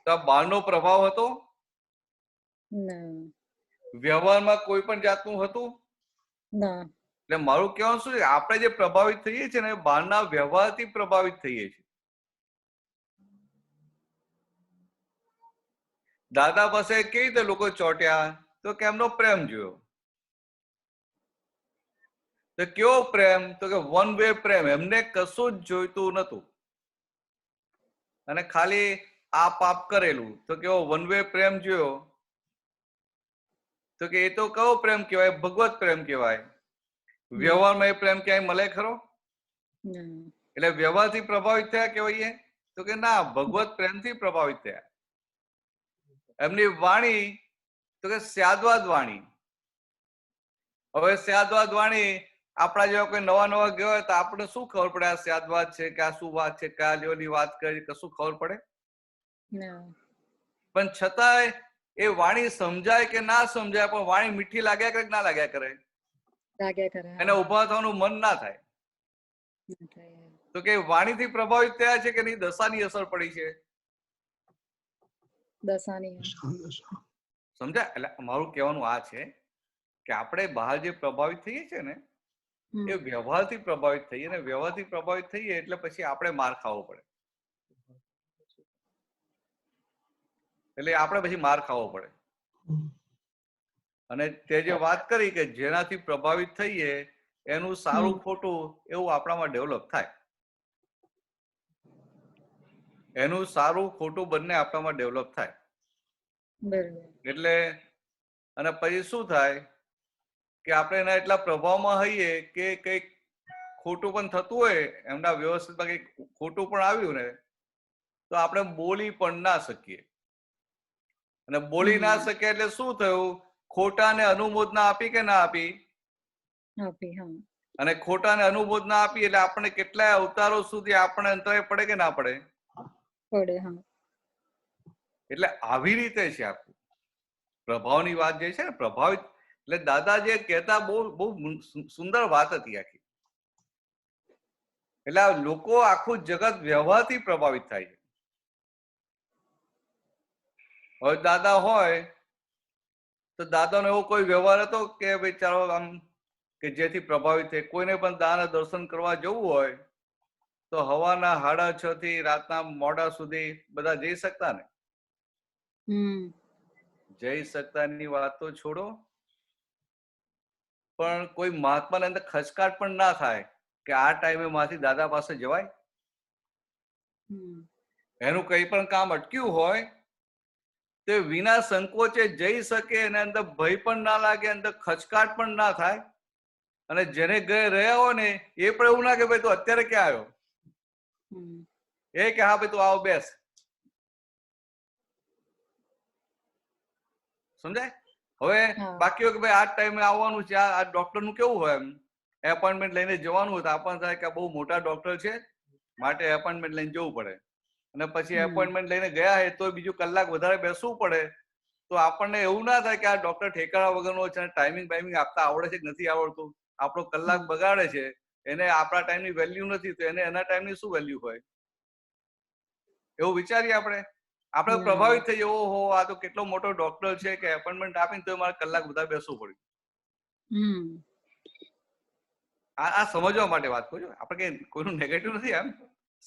તો આ બહારનો પ્રભાવ હતો? વ્યવહારમાં કોઈ પણ જાતનું હતું? એટલે મારું કહેવાનું શું છે, આપણે જે પ્રભાવિત થઈએ છીએ ને બહારના વ્યવહારથી પ્રભાવિત થઈએ છીએ. દાદા પાસે કેવી રીતે લોકો ચોટ્યા તો કે એમનો પ્રેમ જોયો. તો કેવો પ્રેમ? તો કે વન વે પ્રેમ. એમને કશું જ જોઈતું નતું અને ખાલી આપ કરેલું. તો કેવો વન વે પ્રેમ જોયો? તો કે એ તો કયો પ્રેમ કહેવાય? ભગવત પ્રેમ કહેવાય. વ્યવહારમાં એ પ્રેમ ક્યાંય મળે ખરો? એટલે વ્યવહારથી પ્રભાવિત થયા કહેવાય તો કે ના, ભગવત પ્રેમથી પ્રભાવિત થયા. એમની વાણી તો કે સ્યાદવાદ વાણી. હવે સ્યાદવાદ વાણી આપણા જેવા કોઈ નવા ગયા હોય તો આપણે શું ખબર પડે આ સ્યાદવાદ છે કે આ શું વાત છે, કયા લેવલની વાત કરી, કશું ખબર પડે? પણ છતાંય એ વાણી સમજાય કે ના સમજાય પણ વાણી મીઠી લાગ્યા કરે કે ના લાગ્યા કરે? એને ઉભા થવાનું મન ના થાય. તો કે વાણીથી પ્રભાવિત થયા છે કે નહીં? દશાની અસર પડી છે. સમજાય? એટલે મારું કહેવાનું આ છે કે આપણે બહાર જે પ્રભાવિત થઈએ છીએ ને એ વ્યવહારથી પ્રભાવિત થઈએ ને વ્યવહારથી પ્રભાવિત થઈએ એટલે પછી આપણે માર ખાવો પડે. એટલે આપણે પછી માર ખાવો પડે. અને તે જે વાત કરી કે જેનાથી પ્રભાવિત થઈએ એનું સારું ખોટું એવું આપણામાં ડેવલપ થાય. એનું સારું ખોટું બંને આપણામાં ડેવલપ થાય. એટલે અને પછી શું થાય કે આપણે એના એટલા પ્રભાવમાં હઈએ કે કંઈક ખોટું પણ થતું હોય, એમના વ્યવસ્થિતમાં કંઈક ખોટું પણ આવ્યું ને તો આપણે બોલી પણ ના શકીએ. અને બોલી ના શકીએ એટલે શું થયું? ખોટાને અનુમોદના આપી કે ના આપી? અને ખોટાને અનુમોદના આપી એટલે આપણે કેટલાય અવતારો સુધી આપણે અંતરાય પડે કે ના પડે? એટલે આવી રીતે છે આખું પ્રભાવની વાત જે છે ને, પ્રભાવિત એટલે દાદા જે કહેતા બહુ સુંદર વાત હતી આખી. એટલે લોકો આખું જગત વ્યવહારથી પ્રભાવિત થાય છે. હવે દાદા હોય તો દાદાનો એવો કોઈ વ્યવહાર હતો કે ભાઈ ચાલો આમ કે જેથી પ્રભાવિત થાય? કોઈને પણ દાદાના દર્શન કરવા જવું હોય તો હવાના 6:30 થી રાતના મોડા સુધી બધા જઈ શકતા ને? જઈ શકતાની વાત તો છોડો, પણ કોઈ મહાત્માને અંદર ખચકાટ પણ ના થાય કે આ ટાઈમે માંથી દાદા પાસે જવાય? એનું કઈ પણ કામ અટક્યું હોય તે વિના સંકોચે જઈ શકે, એના અંદર ભય પણ ના લાગે, અંદર ખચકાટ પણ ના થાય. અને જેને ગયે રહ્યા હોય ને એ પણ એવું ના કે ભાઈ તું અત્યારે ક્યાં આવ્યો? એ કે હા ભાઈ તું આવ બેસ. સમજાય? હવે બાકી હોય કે ભાઈ આ ટાઈમે આવવાનું છે, આ ડોક્ટર નું કેવું હોય, એમ એપોઇન્ટમેન્ટ લઈને જવાનું હોય તો આપણને થાય કે બહુ મોટા ડોક્ટર છે માટે એપોઇન્ટમેન્ટ લઈને જવું પડે. અને પછી એપોઇન્ટમેન્ટ લઈને ગયા હોય તો બીજું કલાક વધારે બેસવું પડે. તો આપણને એવું ના થાય કે આ ડોક્ટર ઠેકાણા વગરનો છે, ટાઈમિંગ આપતા આવડે છે કે નથી આવડતું, આપણો કલાક બગાડે છે, એને આપણા ટાઈમની વેલ્યુ નથી તો એને એના ટાઈમની શું વેલ્યુ હોય? એવું વિચારીએ આપણે પ્રભાવિત થઈ જવો, ઓહો આ તો કેટલો મોટો ડોક્ટર છે કે એપોઇન્ટમેન્ટ આપીને તો મારે કલાક બધા બેસવું પડ્યું. આ સમજવા માટે વાત કરું છું. આપણે કઈ કોઈનું નેગેટિવ નથી, એમ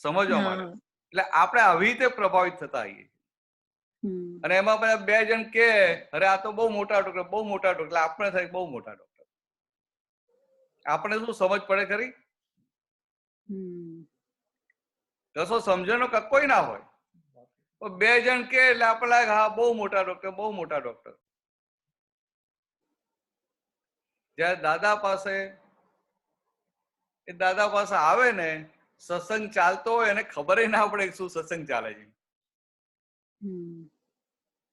સમજવા માટે. એટલે આપણે આવી રીતે પ્રભાવિત થતા આવીએ. અને એમાં બધા બે જણ કે અરે આ તો બહુ મોટા ડોક્ટર, બહુ મોટા ડોક્ટર, આપણે થાય બહુ મોટા ડોક્ટર. આપણે શું સમજ પડે ખરી? કશો સમજણનો કક્કોય ના હોય. બે જણ કે એટલે આપણે લાગે હા બહુ મોટા ડોક્ટર, બહુ મોટા ડોક્ટર. જયારે દાદા પાસે એ દાદા પાસે આવે ને, સત્સંગ ચાલતો હોય એને ખબર ના પડે શું સત્સંગ ચાલે છે.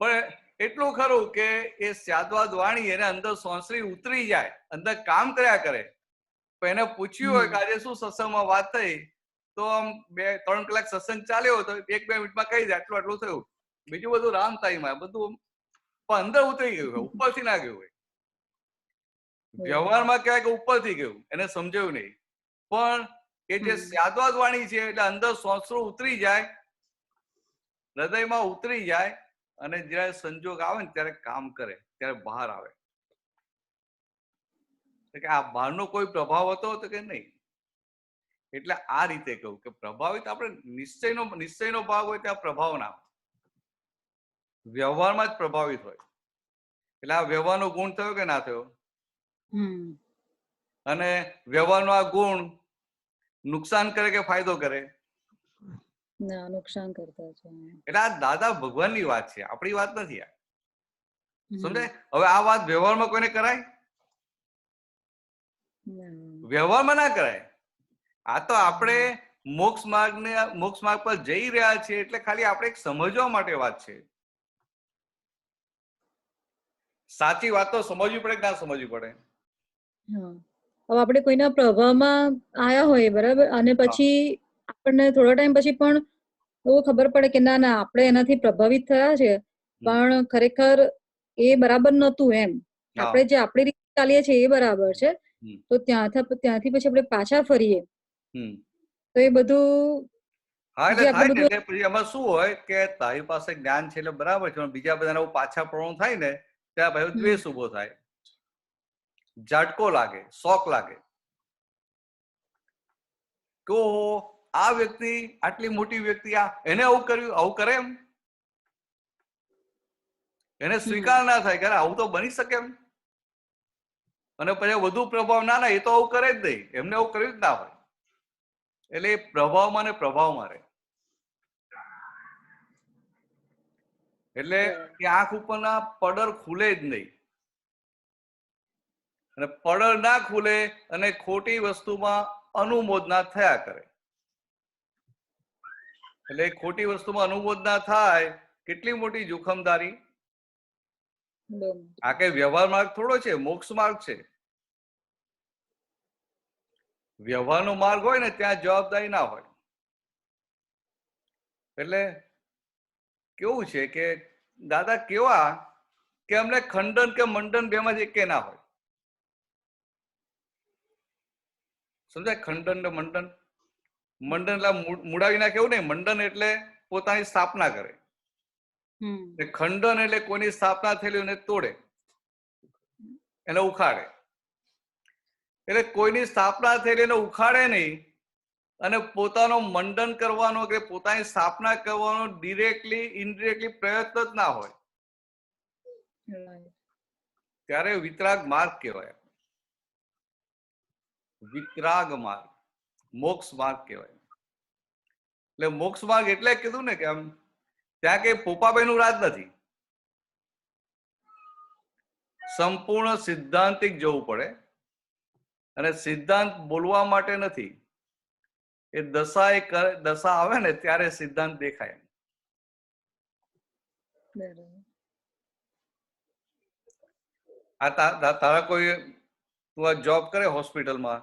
પણ એટલું ખરું કે એ સ્યાદવાદ વાણી એને અંદર સોંસરી ઉતરી જાય, અંદર કામ કર્યા કરે. પણ એને પૂછ્યું હોય કે આજે શું સત્સંગમાં વાત થઈ, તો આમ 2-3 કલાક સત્સંગ ચાલ્યો તો 1-2 મિનિટમાં કહી દે આટલું આટલું થયું. બીજું બધું રામ ટાઈમ બધું પણ અંદર ઉતરી ગયું હોય, ઉપરથી ના ગયું હોય. વ્યવહારમાં કહેવાય કે ઉપરથી ગયું, એને સમજાયું નહીં. પણ એ જે સ્યાદવાદ વાણી છે એટલે અંદર સોંસરું ઉતરી જાય, હૃદયમાં ઉતરી જાય, અને જયારે સંજોગ આવે ને ત્યારે કામ કરે, ત્યારે બહાર આવે. કે આ બહારનો કોઈ પ્રભાવ હતો તો કે નહીં. એટલે આ રીતે કહું કે પ્રભાવિત આપણે નિશ્ચયનો ભાગ હોય ત્યાં પ્રભાવ ના હોય, વ્યવહારમાં જ પ્રભાવિત હોય. એટલે આ વ્યવહારનો ગુણ થયો કે ના થયો? અને વ્યવહારનો આ ગુણ નુકસાન કરે કે ફાયદો કરે? નુકસાન કરતા છે. એટલે આ દાદા ભગવાનની વાત છે, આપણી વાત નથી. આ સમજાય? હવે આ વાત વ્યવહારમાં કોઈને કરાય? વ્યવહારમાં ના કરાય. આ તો આપણે મોક્ષ માર્ગ પર જઈ રહ્યા છીએ એટલે ખાલી આપણે એક સમજવા માટે વાત છે. સાચી વાત તો સમજવી પડે કે ના સમજવી પડે? હવે આપણે કોઈના પ્રભાવમાં આયા હોય, બરાબર, અને પછી આપણને થોડા ટાઈમ પછી પણ એવું ખબર પડે કે ના ના આપણે એનાથી પ્રભાવિત થયા છે, પણ ખરેખર એ બરાબર નતું એમ. આપણે જે આપણી રીતે ચાલીએ છીએ એ બરાબર છે, તો ત્યાંથી પછી આપણે પાછા ફરીએ તો એ બધું એટલે પછી એમાં શું હોય કે તારી પાસે જ્ઞાન છે એટલે બરાબર છે, બીજા બધાના પાછા પ્રવણ થાય ને ત્યાં ભાઈ દ્વેષ ઉભો થાય, ઝાટકો લાગે, શોક લાગે કે આ વ્યક્તિ આટલી મોટી વ્યક્તિ એને આવું કર્યું, આવું કરે એમ? એને સ્વીકાર ના થાય કે આવું તો બની શકે એમ. અને પછી વધુ પ્રભાવ ના એ તો આવું કરે જ નહીં, એમને આવું કર્યું જ ના હોય. એટલે પ્રભાવમાં ને પ્રભાવમાં રહે. એટલે કે આંખ ઉપરના પડર ખુલે જ નહીં, અને પડર ના ખુલે અને ખોટી વસ્તુમાં અનુમોદના થયા કરે. એટલે ખોટી વસ્તુમાં અનુમોદના થાય, કેટલી મોટી જોખમદારી. આ કઈ વ્યવહાર માર્ગ થોડો છે, મોક્ષ માર્ગ છે. વ્યવહારનો માર્ગ હોય ને ત્યાં જવાબદારી ના હોય. એટલે કેવું છે કે દાદા કેવા કે અમને ખંડન કે મંડન બેમાંથી એકે ના હોય. સમજાય? ખંડન ને મંડન. મંડન એટલે મૂડાવી નાખે એવું નહીં, મંડન એટલે પોતાની સ્થાપના કરે. ખંડન એટલે કોઈની સ્થાપના થયેલી એને તોડે, એને ઉખાડે. એટલે કોઈની સ્થાપના થયેલી એને ઉખાડે નહીં, અને પોતાનો મંડન કરવાનો કે પોતાની સ્થાપના કરવાનો ડિરેક્ટલી ઇનડિરેક્ટલી પ્રયત્ન જ ના હોય, ત્યારે વિતરાગ માર્ગ કહેવાય. વિતરાગ માર્ગ, મોક્ષ માર્ગ કહેવાય. એટલે મોક્ષ માર્ગ એટલે કીધું ને કે આમ ત્યાં કઈ પોપાભાઈ નું રાજ નથી. સંપૂર્ણ સિદ્ધાંતિક જવું પડે, અને સિદ્ધાંત બોલવા માટે નથી. એ દશા આવે ને ત્યારે સિદ્ધાંત દેખાય. આ તારા કોઈ તું આ જોબ કરે હોસ્પિટલમાં,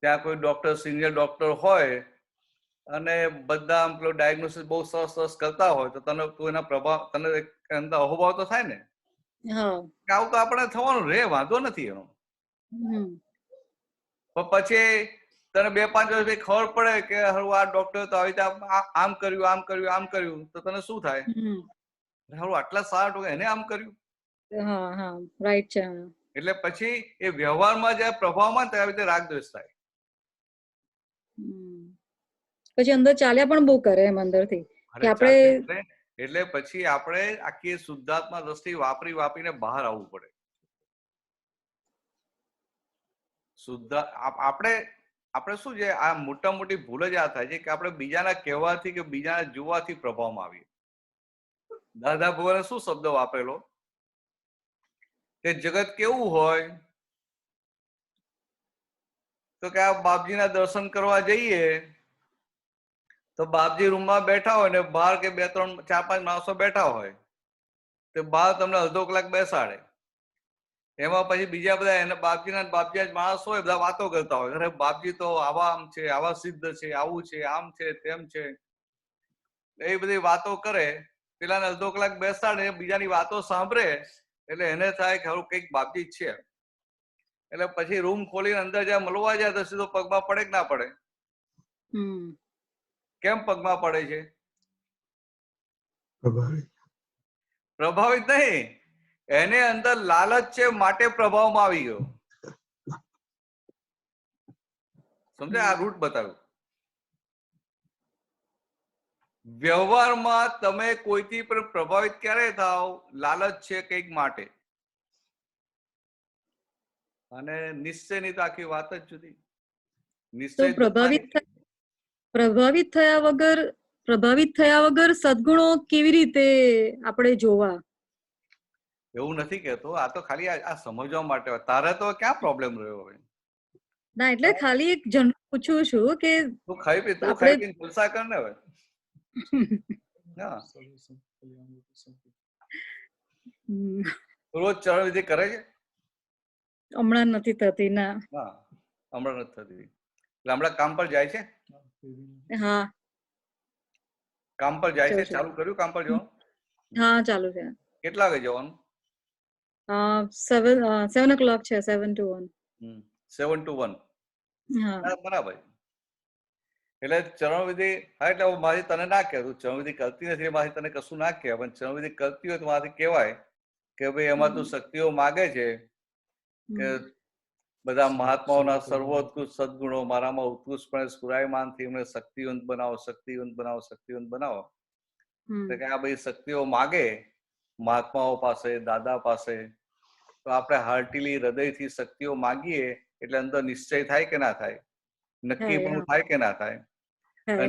ત્યાં કોઈ ડોક્ટર સિનિયર ડોક્ટર હોય અને બધા પેલો ડાયગ્નોસિસ બહુ સરસ કરતા હોય તો તને તું એના પ્રભાવ તને અંદર અહોભાવ તો થાય ને કે આવું તો આપણે થવાનું રે, વાંધો નથી એનો. પણ પછી તને 2-5 વર્ષ ખબર પડે કે આ ડોક્ટર તો આવી રીતે આમ કર્યું આમ કર્યું આમ કર્યું, તો તને શું થાય? આટલા સારા એને આમ કર્યું. રાઈટ છે. એટલે પછી એ વ્યવહારમાં જ્યારે પ્રભાવમાં ત્યારે રીતે રાગદ્વેષ થાય. પછી અંદર ચાલ્યા પણ બહુ કરે એમ અંદરથી કે આપણે, એટલે પછી આપણે આખી શુદ્ધાત્મા દ્રષ્ટિ વાપરીને બહાર આવવું પડે. આપણે શું છે, આ મોટા મોટી ભૂલ જ આ થાય છે કે આપણે બીજાના કહેવાથી કે બીજાના જોવાથી પ્રભાવમાં આવીએ. દાદા ભગવાને શું શબ્દ વાપરેલો કે જગત કેવું હોય તો કે આ બાપજીના દર્શન કરવા જઈએ તો બાપજી રૂમમાં બેઠા હોય ને બહાર કે 2, 3, 4, 5 માણસો બેઠા હોય તો બહાર તમને અડધો કલાક બેસાડે. એમાં પછી બીજા બધા એના બાપજીના માણસ હોય બધા વાતો કરતા હોય, અરે બાપજી તો આવા આમ છે, આવા સિદ્ધ છે, આવું છે, આમ છે, તેમ છે, એ બધી વાતો કરે. પેલાને અડધો કલાક બેસાડે, બીજાની વાતો સાંભળે એટલે એને થાય કે હવે કંઈક બાપજી છે. એટલે પછી રૂમ ખોલીને અંદર જ્યાં મળવા જાય તો સીધો પગમાં પડે કે ના પડે? કેમ પગમાં પડે છે? પ્રભાવિત નહીં, એને અંદર લાલચ છે માટે પ્રભાવમાં આવી ગયો. સમજે? આ રૂટ બતાવ્યું. વ્યવહારમાં તમે કોઈથી પણ પ્રભાવિત ક્યારે થાવ? લાલચ છે કંઈક માટે. અને નિશ્ચયની તો આખી વાત જ જુદી. નિશ્ચય પ્રભાવિત થયા વગર સદગુણો કેવી રીતે આપણે જોવા? એવું નથી કેતો, આ તો ખાલી આ સમજવા માટે. તારે તો ક્યાં પ્રોબ્લેમ રહ્યો હવે? ના, એટલે ખાલી એક જનરલ પૂછું છું કે તું ખાઈ પીને જલસા કર ને હવે. રોજ ચરણ વિધિ કરે છે? હમણાં નથી થતી. ના, હમણાં નથી થતી. એટલે હમણાં કામ પર જાય છે? હા, કામ પર જાય છે. ચાલુ કર્યું કામ પર જવાનું? હા, ચાલુ છે. કેટલા વાગે જવાનું? 7 o'clock છે. 7 to 1. 7 to 1. હા, બરાબર. એટલે ચરણ વિધિ, હા, એટલે મારી તને ના કહેતું ચરણ વિધિ કરતી નથી, મારી તને કશું ના કહેવાય. પણ ચરણ વિધિ કરતી હોય તો મારાથી કહેવાય કે ભાઈ એમાં તું શક્તિઓ માગે છે કે બધા મહાત્માઓના સર્વોત્કૃષ્ટ સદગુણો મારામાં ઉત્કૃષ્ટપણે સ્ફુરાયમાન થઈ એમને શક્તિવંત બનાવો, શક્તિવંત બનાવો, શક્તિવંત બનાવો. તો કે આ બધી શક્તિઓ માગે મહાત્માઓ પાસે, દાદા પાસે, તો આપણે હાર્ટીલી હૃદયથી શક્તિઓ માગીએ એટલે અંદર નિશ્ચય થાય કે ના થાય? નક્કી પણ થાય કે ના થાય?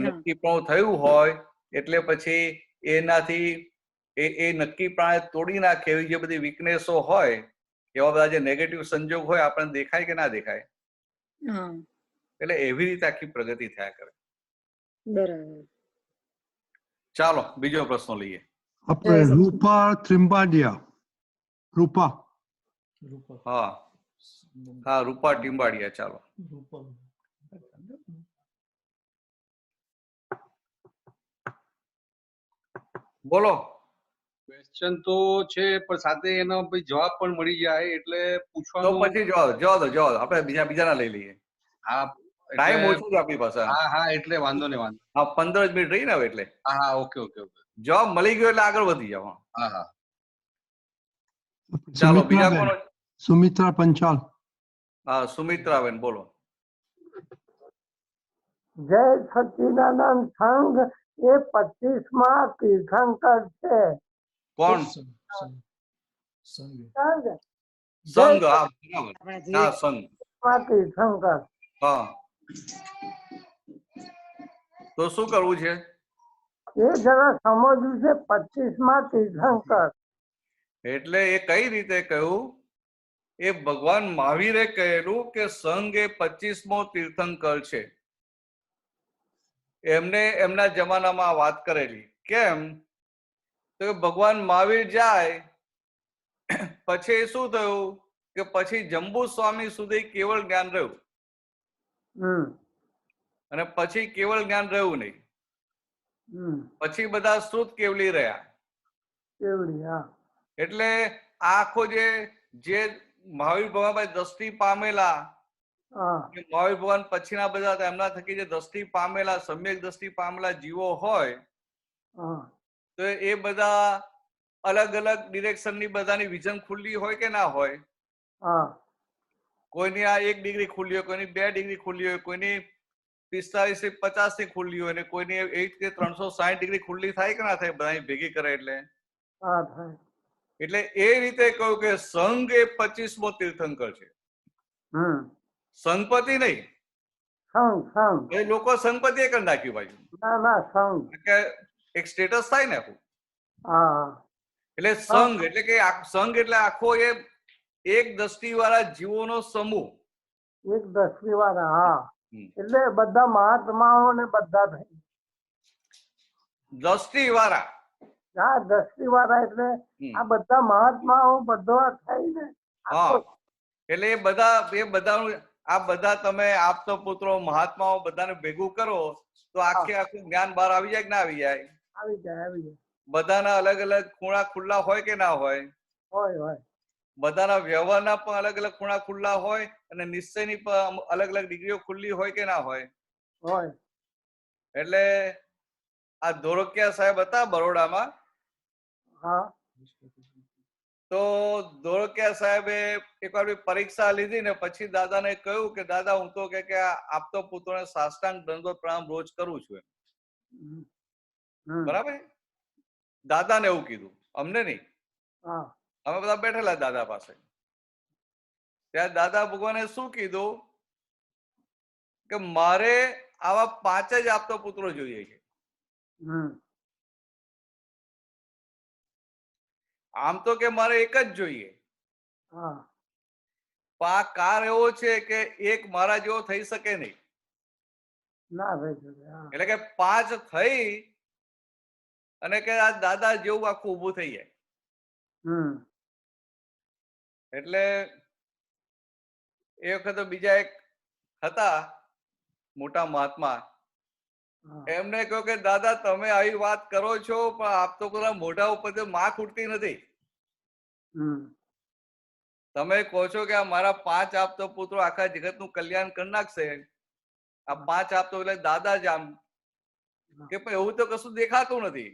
નક્કી પણ થયું હોય એટલે પછી એનાથી એ નક્કી પ્રાણે તોડી નાખે એવી જે બધી વીકનેસો હોય, એવા બધા જે નેગેટિવ સંજોગ હોય આપણને દેખાય કે ના દેખાય? એટલે એવી રીતે આખી પ્રગતિ થયા કરે. બરાબર. ચાલો બીજો પ્રશ્ન લઈએ. આપણે રૂપા ત્રિંબાડિયા. રૂપા. હા, રૂપા ટીમ્બાડિયા. ચાલો. બોલો. ક્વેશ્ચન તો છે પણ સાથે એનો જવાબ પણ મળી જાય એટલે પૂછવાનો. તો પછી જવા દો. આપણે બીજાના લઈ લઈએ. હા, ટાઈમ ઓછો છે આપણી પાસે. હા, એટલે વાંધો નહીં. હા, 15 મિનિટ રહી ને હવે એટલે. હા, ઓકે. જવાબ મળી ગયો એટલે આગળ વધી જાવ. હા. ચાલો બીજા કોણ? સુમિત્રા પંચાલ. હા, સુમિત્રાબેન બોલો. જય સચ્ચિદાનંદ સંઘ એ 25માં તીર્થંકર છે. કોણ? સંઘ. સંઘ. હા, સંઘ. તીર્થંકર. હા, તો શું કરવું છે? એ જરા સમજવું છે. 25માં તીર્થંકર એટલે એ કઈ રીતે કહ્યું? એ ભગવાન મહાવીરે કહેલું કે સંઘ એ 25મો તીર્થંકર છે. એમને એમના જમાનામાં વાત કરેલી. કેમ? તો ભગવાન મહાવીર જાય પછી શું થયું કે પછી જંબુ સ્વામી સુધી કેવળ જ્ઞાન રહ્યું અને પછી કેવળ જ્ઞાન રહ્યું નહીં. પછી બધા શ્રુત કેવલી રહ્યા. એટલે આખો જે મહાવીર ભગવાન દ્રષ્ટિ પામેલા, મહાવીર ભગવાન પછીના બધા એમના થકી જે દ્રષ્ટિ પામેલા, સમ્યક દ્રષ્ટિ પામેલા જીવો હોય તો એ બધા અલગ અલગ ડિરેક્શનની બધાની વિઝન ખુલ્લી હોય કે ના હોય? કોઈની આ 1 ડિગ્રી ખુલ્લી હોય, કોઈની 2 ડિગ્રી ખુલ્લી હોય, કોઈની 45 થી 50 ની ખુલ્લી હોય, ને કોઈની 8 કે 360 ડિગ્રી ખુલ્લી થાય કે ના થાય? બધાની ભેગી કરે એટલે એ રીતે કહ્યું કે સંઘ એ 25મો તીર્થંકર છે. સંઘપતિ નહીં. એ લોકો સંઘપતિ કરી નાખ્યું ભાઈ. એક સ્ટેટસ થાય ને આખું. એટલે સંઘ એટલે કે સંઘ એટલે આખો એક દ્રષ્ટિ વાળા જીવોનો સમૂહ. એક 10મી વાળા, હા. હમ. એટલે બધા મહાત્માઓ ને બધા થઈ. દ્રષ્ટિ વાળા. હા, 10મી વાળા એટલે હમ. આ બધા મહાત્માઓ બધા થઈને હા, એટલે એ બધાનું આ બધા તમે આપતો પુત્રો મહાત્માઓ બધાને ભેગું કરો તો આખું જ્ઞાન બહાર આવી જાય કે ના આવી જાય? આવી જાય, આવી જાય. બધાના અલગ અલગ ખૂણા ખુલ્લા હોય કે ના હોય? હોય, હોય. બધાના વ્યવહારના પણ અલગ અલગ ખૂણા ખુલ્લા હોય અને નિશ્ચયની પણ અલગ અલગ ડિગ્રીઓ ખુલ્લી હોય કે ના હોય? હોય. એટલે આ ધોળકિયા સાહેબ હતા બરોડામાં, હા. તો ધોળકિયા સાહેબે એકવાર પરીક્ષા લીધી ને પછી દાદાને કહ્યું કે દાદા હું તો કે આપતો પુત્રોને સાષ્ટાંગ દંડવત પ્રણામ રોજ કરું છું. બરાબર? દાદાને એવું કીધું, અમને નહીં. હા. અમે બધા બેઠેલા દાદા પાસે. ત્યાં દાદા ભગવાને શું કીધું કે મારે આવા 5 જ આપતો પુત્રો જોઈએ છે. આમ તો કે મારે એક જ જોઈએ. હા. પણ આ કાર એવો છે કે એક મારા જેવો થઈ શકે નહીં. ના થઈ શકે. એટલે કે 5 થઈ અને કે આ દાદા જેવું આખું ઊભું થઈ જાય. એટલે એ વખતે બીજા એક હતા મોટા મહાત્મા, એમને કહ્યું કે દાદા તમે આવી વાત કરો છો પણ આપ તો પેલા મોઢા ઉપર માખ ઉઠતી નથી. તમે કહો છો કે આ મારા 5 આપતો પુત્રો આખા જગતનું કલ્યાણ કરી નાખશે, આ 5 આપતો એટલે દાદા જ આમ કે પણ એવું તો કશું દેખાતું નથી.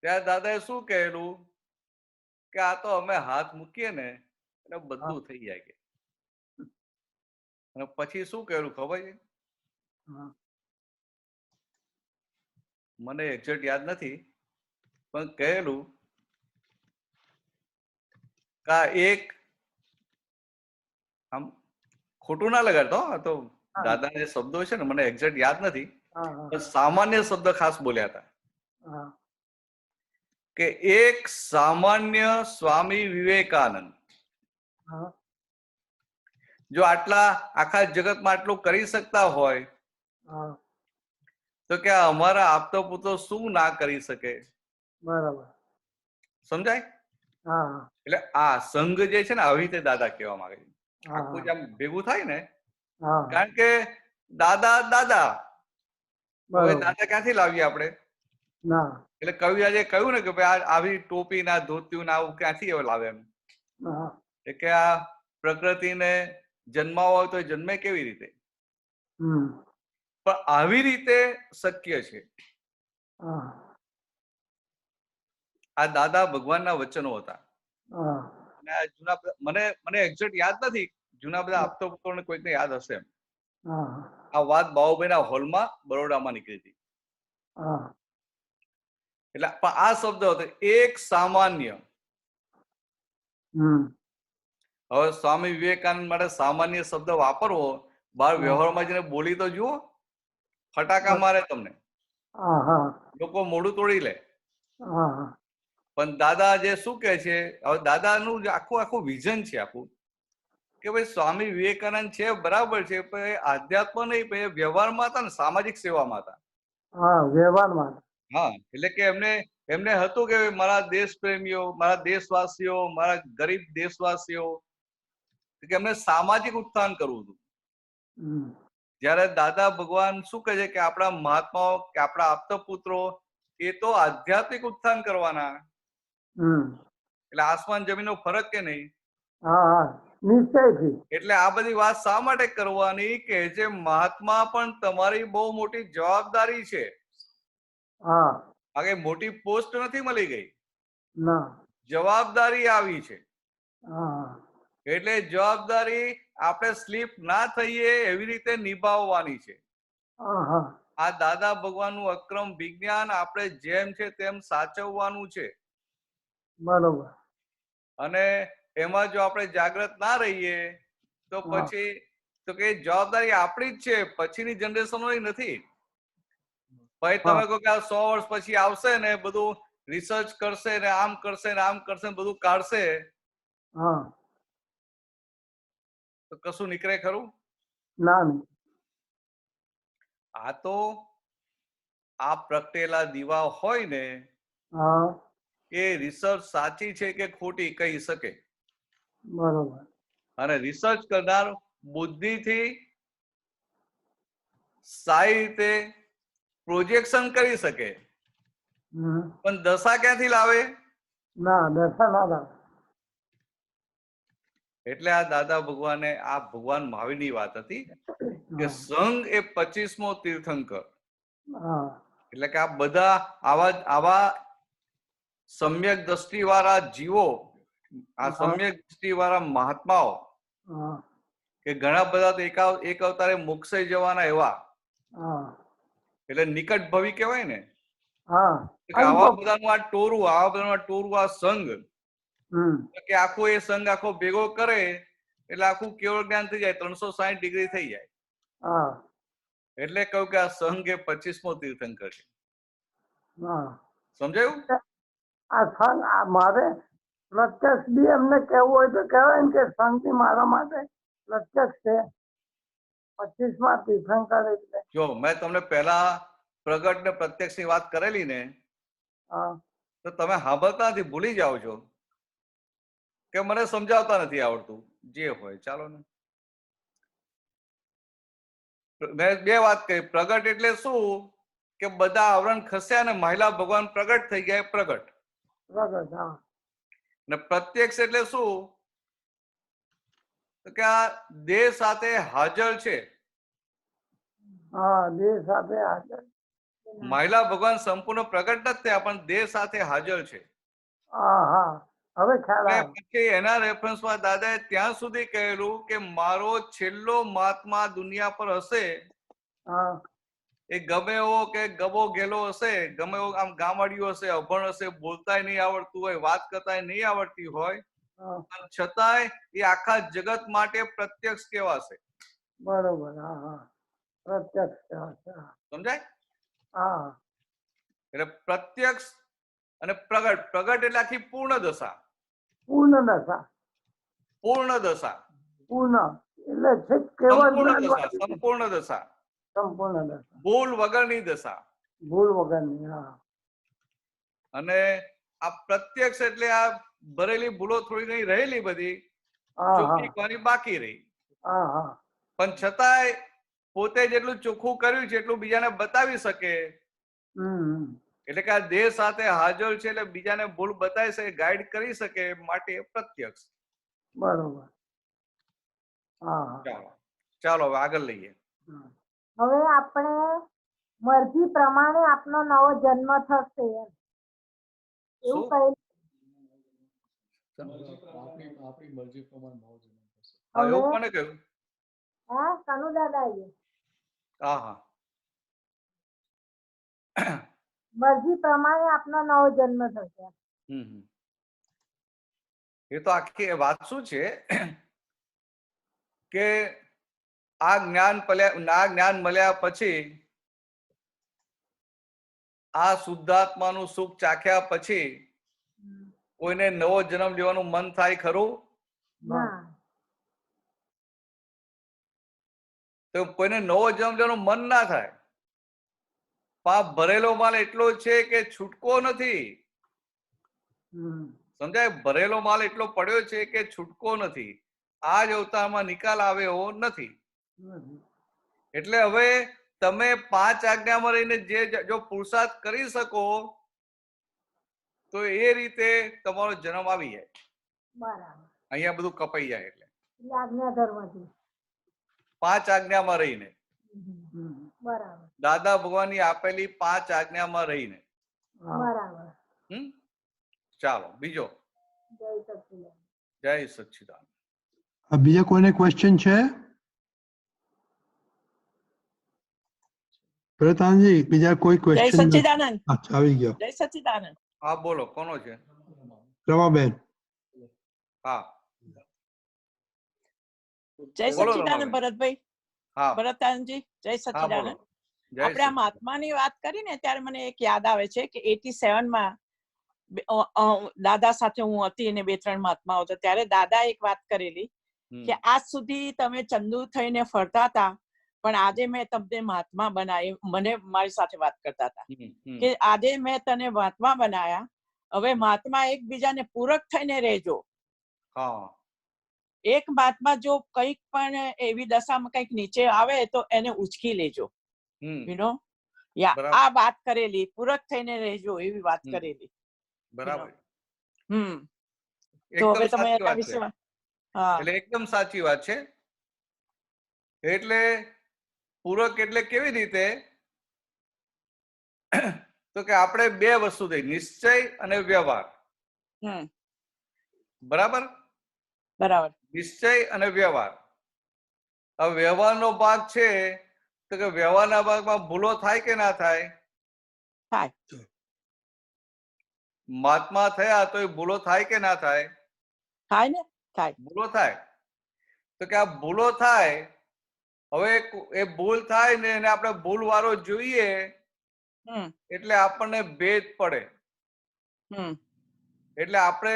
ત્યાં દાદાએ શું કહેલું કે આ તો અમે હાથ મૂકીએ ને એટલે બધું થઈ જાય કે. અને પછી શું કહેલું ખબર છે? મને એક્ઝેક્ટ યાદ નથી પણ કહેલું કે એક આમ ખોટું ના લગાડતો, તો દાદાના જે શબ્દો છે ને મને એક્ઝેક્ટ યાદ નથી પણ સામાન્ય શબ્દ ખાસ બોલ્યા હતા કે એક સામાન્ય સ્વામી વિવેકાનંદ જો આખા જગતમાં આટલું કરી શકતા હોય તો કે અમારા આપતો પુત્રો શું ના કરી શકે? બરાબર. સમજાય? એટલે આ સંઘ જે છે ને આવી રીતે દાદા કહેવા માંગે છે. આખું જેમ ભેગું થાય ને, કારણ કે દાદા હવે દાદા ક્યાંથી લાવીએ આપણે? એટલે કવિરાજે કહ્યું ને કે ભાઈ આવી ટોપી ના ધોતિયું ના આવું ક્યાંથી લાવે એમ? કે આ પ્રકૃતિને જન્માવો હોય તો જન્મે કેવી રીતે? પણ આવી રીતે શક્ય છે. આ દાદા ભગવાનના વચનો હતા. અને આ જૂના મને એક્ઝેક્ટ યાદ નથી, જૂના બધા આપતો પુત્રોને કોઈકને યાદ હશે એમ. આ વાત બાબુભાઈના હોલમાં બરોડામાં નીકળી હતી. એટલે આ શબ્દ હતો એક સામાન્ય. હવે સ્વામી વિવેકાનંદ માટે સામાન્ય શબ્દ વાપરવો, બહાર વ્યવહારમાં જઈને બોલી તો જુઓ, ફટાકા મારે તમને, લોકો મોઢું તોડી લે. પણ દાદા જે શું કે છે, હવે દાદાનું આખું વિઝન છે આખું કે ભાઈ સ્વામી વિવેકાનંદ છે બરાબર છે પણ આધ્યાત્મ નહીં, પણ વ્યવહારમાં હતા ને, સામાજિક સેવામાં હતા. વ્યવહારમાં. હા, એટલે કે એમને હતું કે મારા દેશ પ્રેમીઓ, મારા દેશવાસીઓ, મારા ગરીબ દેશવાસીઓ, કે એમને સામાજિક ઉત્થાન કરવું હતું. જયારે દાદા ભગવાન શું કહે છે કે આપણા મહાત્માઓ કે આપણા આપતો પુત્રો એ તો આધ્યાત્મિક ઉત્થાન કરવાના. એટલે આસમાન જમીનનો ફરક કે નહીં? નિશ્ચયથી. એટલે આ બધી વાત શા માટે કરવાની કે જે મહાત્મા પણ તમારી બહુ મોટી જવાબદારી છે. આગે મોટી પોસ્ટ નથી મળી ગઈ, જવાબદારી આવી છે. એટલે જવાબદારી આપણે સ્લીપ ના થઈએ એવી રીતે નિભાવવાની છે. આ દાદા ભગવાનનું અક્રમ વિજ્ઞાન આપણે જેમ છે તેમ સાચવવાનું છે. બરોબર. અને એમાં જો આપણે જાગૃત ના રહીએ તો પછી તો કે જવાબદારી આપણી જ છે, પછીની જનરેશનોની નથી. ભાઈ તમે કહો કે આ 100 વર્ષ પછી આવશે ને બધું રિસર્ચ કરશે ને આમ કરશે ને આમ કરશે ને બધું કાઢશે, તો કશું નીકળે ખરું? ના નહીં. આ તો આ પ્રગટેલા દીવા હોય ને હા એ રિસર્ચ સાચી છે કે ખોટી કહી શકે, બરોબર. અને રિસર્ચ કરનાર બુદ્ધિથી સારી રીતે પ્રોજેક્શન કરી શકે, પણ દશા ક્યાંથી લાવે? ના દશા ના લાવે. એટલે આ દાદા ભગવાને, આ ભગવાન મહાવીરની વાત હતી કે સંઘ એ 25મો તીર્થંકર. હા એટલે કે આ બધા આવા સમ્યક દ્રષ્ટિ વાળા જીવો, આ સમ્યક દ્રષ્ટિ વાળા મહાત્માઓ હા કે ઘણા બધા તો એક અવતારે મોક્ષે જવાના એવા, હા એટલે નિકટ ભવિ કહેવાય ને. હા કે આવા બધાનું આ ટોરું, આ સંઘ કે આખો એ સંઘ આખો ભેગો કરે એટલે આખું કેવળ જ્ઞાન થઈ જાય, 360 ડિગ્રી થઈ જાય. હા એટલે કહ્યું કે આ સંઘ એ 25મો તીર્થંકર છે. હા સમજાયું? આ સંઘ આ મારે પ્રત્યક્ષ બી એમને કહેવું હોય તો કહેવાય ને કે સંઘ બી મારા માટે પ્રત્યક્ષ છે. 25માં તીર્થંકર એટલે જો મેં તમને પહેલા પ્રગટ ને પ્રત્યક્ષ ની વાત કરેલી ને, હા તો તમે સાંભળતા નથી, ભૂલી જાઓ છો કે મને સમજાવતા નથી આવડતું. જે હોય ચાલો ને. મેં બે વાત કરી. પ્રગટ એટલે શું કે બધા આવરણ ખસ્યા ને મહિલા ભગવાન પ્રગટ થઈ ગયા, પ્રગટ. પ્રગટ. હા ને પ્રત્યક્ષ એટલે શું કે આ દેહ સાથે હાજર છે. હા દેહ સાથે હાજર. મહિલા ભગવાન સંપૂર્ણ પ્રગટ નથી થયા, પણ દેહ સાથે હાજર છે. હા હા હવે ખ્યાલ આવે. પછી એના રેફરન્સમાં દાદાએ ત્યાં સુધી કહેલું કે મારો છેલ્લો મહાત્મા દુનિયા પર હશે, હા એ ગમે એવો કે ગબો ગેલો હશે, ગમે એવો આમ ગામડિયો હશે, અભણ હશે, બોલતાય નહીં આવડતું હોય, વાત કરતાય નહીં આવડતી હોય, છતાંય એ આખા જગત માટે પ્રત્યક્ષ કહેવાશે. બરોબર. હા હા પ્રત્યક્ષ કહેવાશે. સમજાય? હા એટલે પ્રત્યક્ષ અને પ્રગટ. પ્રગટ એટલે આખી પૂર્ણ દશા. પૂર્ણ દશા. પૂર્ણ દશા, પૂર્ણ એટલે છે કેવળ સંપૂર્ણ જ્ઞાન દશા, સંપૂર્ણ દશા, સંપૂર્ણ દશા, ભૂલ વગરની દશા. ભૂલ વગરની. હા અને આ પ્રત્યક્ષ એટલે આ ભરેલી ભૂલો થોડી ઘણી રહેલી બધી હા ચોખ્ખી કરવાની બાકી રહી, હા હા પણ છતાંય પોતે જેટલું ચોખ્ખું કર્યું છે એટલું બીજાને બતાવી શકે. એટલે કે આ દેહ સાથે હાજર છે એટલે બીજાને ભૂલ બતાવી શકે, ગાઈડ કરી શકે, માટે પ્રત્યક્ષ. બરોબર. હા ચાલો ચાલો હવે આગળ લઈએ. હવે આપણે મરજી પ્રમાણે આપનો નવો જન્મ થશે એવું કહ્યું. એવું કોને કહ્યું? હા કનુ દાદાએ. હા હા મરજી પ્રમાણે આપનો નવો જન્મ થશે. એ તો આખી વાત શું છે કે આ જ્ઞાન મળ્યા પછી, આ શુદ્ધાત્માનું સુખ ચાખ્યા પછી કોઈને નવો જન્મ લેવાનું મન થાય ખરું? તો કોઈને નવો જન્મ લેવાનું મન ના થાય. પાપ ભરેલો માલ એટલો છે કે છૂટકો નથી. સમજાય? ભરેલો માલ એટલો પડ્યો છે કે છૂટકો નથી. આ જ અવતારમાં નિકાલ આવે એવો નથી. એટલે હવે તમે 5 આજ્ઞામાં રહીને જો પુરુષાર્થ કરી શકો તો એ રીતે તમારો જન્મ આવી જાય. બરાબર. અહીંયા બધું કપાઈ જાય. એટલે આજ્ઞા ધર્મથી 5 આજ્ઞામાં રહીને, બરાબર, દાદા ભગવાનની આપેલી 5 આજ્ઞામાં રહીને. બરાબર. ચાલો બીજો. જય સચ્ચિદાનંદ. જય સચ્ચિદાનંદ. બીજા કોઈને ક્વેશ્ચન છે? પ્રતાનજી બીજા કોઈ ક્વેશ્ચન? જય સચ્ચિદાનંદ. અચ્છા આવી ગયો. જય સચ્ચિદાનંદ. હા બોલો, કોનો છે? રમાબેન. હા જય સચ્ચિદાનંદ ભરતભાઈ. હા ભરતાનજી જય સચ્ચિદાનંદ. આપણે આ મહાત્માની વાત કરી ને ત્યારે મને એક યાદ આવે છે કે 87માં દાદા સાથે હું હતી અને 2-3 મહાત્માઓ હતા. ત્યારે દાદા એક વાત કરેલી કે આજ સુધી તમે ચંદુ થઈને ફરતા હતા, પણ આજે મેં તમને મહાત્મા બનાવી. મને મારી સાથે વાત કરતા હતા કે આજે મેં તને મહાત્મા બનાયા, હવે મહાત્મા એકબીજાને પૂરક થઈને રહેજો. એક મહાત્મા જો કંઈક પણ એવી દશામાં કંઈક નીચે આવે તો એને ઉચકી લેજો. યુ નો, આ વાત કરેલી, પૂરક થઈને રહેજો એવી વાત કરેલી. બરાબર. તો હવે તમે એના વિશે એટલે એકદમ સાચી વાત છે. એટલે પૂરક એટલે કેવી રીતે? તો કે આપણે બે વસ્તુ થઈ, નિશ્ચય અને વ્યવહાર. બરાબર બરાબર. નિશ્ચય અને વ્યવહાર. હવે વ્યવહારનો ભાગ છે તો કે વ્યવહારના ભાગમાં ભૂલો થાય કે ના થાય? થાય. મહાત્મા થયા તો એ ભૂલો થાય કે ના થાય? થાય ને, થાય. ભૂલો થાય. તો કે આ ભૂલો થાય, હવે એ ભૂલ થાય ને એને આપણે ભૂલ વાળો જોઈએ એટલે આપણને ભેદ પડે. એટલે આપણે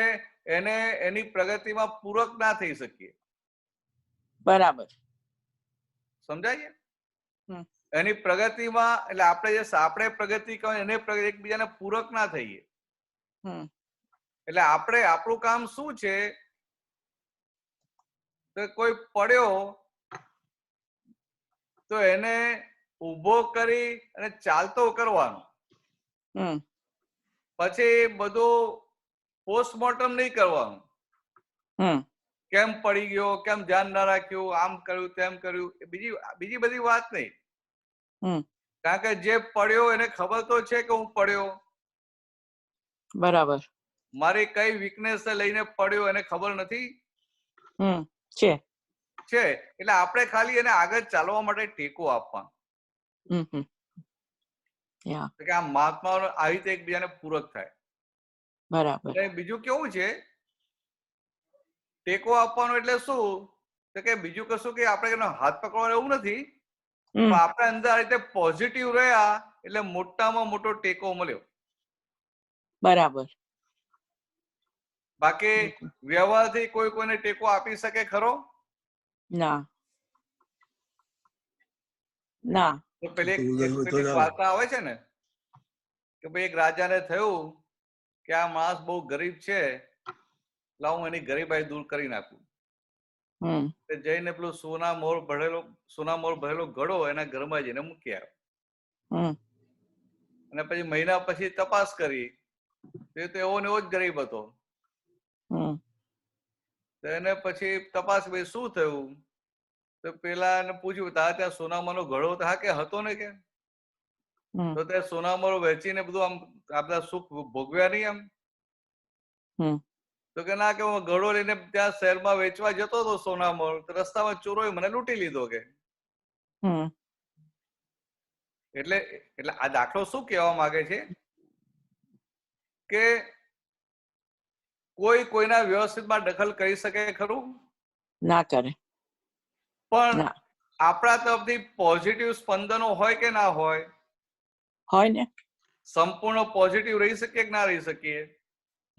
એને એની પ્રગતિમાં પૂરક ના થઈ શકીએ. બરાબર. સમજાય? એની પ્રગતિમાં એટલે આપણે પ્રગતિ કહો એને એકબીજાને પૂરક ના થઈએ. એટલે આપણું કામ શું છે? તો કોઈ પડ્યો તો એને ઊભો કરી અને ચાલતો કરવાનો. પછી બધું પોસ્ટમોર્ટમ નહીં કરવાનું. કેમ પડી ગયો, કેમ ધ્યાન ના રાખ્યું, આમ કર્યું, તેમ કર્યું, બીજી બધી વાત નહીં. કારણ કે જે પડ્યો એને ખબર તો છે કે હું પડ્યો. બરાબર. મારી કઈ વીકનેસ લઈને પડ્યો એને ખબર નથી? છે. એટલે આપણે ખાલી એને આગળ ચાલવા માટે ટેકો આપવાનો. કે આ મહાત્માઓ આવી રીતે એકબીજાને પૂરક થાય. બરાબર. બીજું કેવું છે? ટેકો આપવાનો એટલે શું? તો કે બીજું કશું કે આપણે હાથ પકડવાનો એવું નથી, પણ આપણે અંદર આ રીતે પોઝિટિવ રહ્યા એટલે મોટામાં મોટો ટેકો મળ્યો. બરાબર. બાકી વ્યવહારથી કોઈ કોઈને ટેકો આપી શકે ખરો? ના. ના. તો પેલી વાર્તા આવે છે ને કે ભાઈ એક રાજાને થયું કે આ માણસ બહુ ગરીબ છે, લાવું એની ગરીબાઈ દૂર કરી નાખું. જઈને પેલું સોના મોર ભરેલો ઘડો એના ઘરમાં જઈને મૂકી આવ્યો. અને પછી મહિના પછી તપાસ કરી તો એવો ને એવો જ ગરીબ હતો. તો એને પછી તપાસ ભાઈ શું થયું? તો પેલા એને પૂછ્યું, તારા ત્યાં સોનામાનો ઘડો? હા કે હતો ને કે. તો તે સોનામાનો વેચીને બધું આમ આપણા સુખ ભોગવ્યા નહીં આમ? તો કે ના, કે હું ઘડો લઈને ત્યાં શહેરમાં વેચવા જતો હતો સોનામાનો, તો રસ્તામાં ચોરોએ મને લૂંટી લીધો કે. એટલે આ દાખલો શું કહેવા માંગે છે કે કોઈ કોઈના વ્યવસ્થિતમાં દખલ કરી શકે ખરું? ના કરે. પણ આપણા તરફથી પોઝિટિવ સ્પંદનો હોય કે ના હોય? હોય ને. સંપૂર્ણ પોઝિટિવ રહી શકીએ કે ના રહી શકીએ?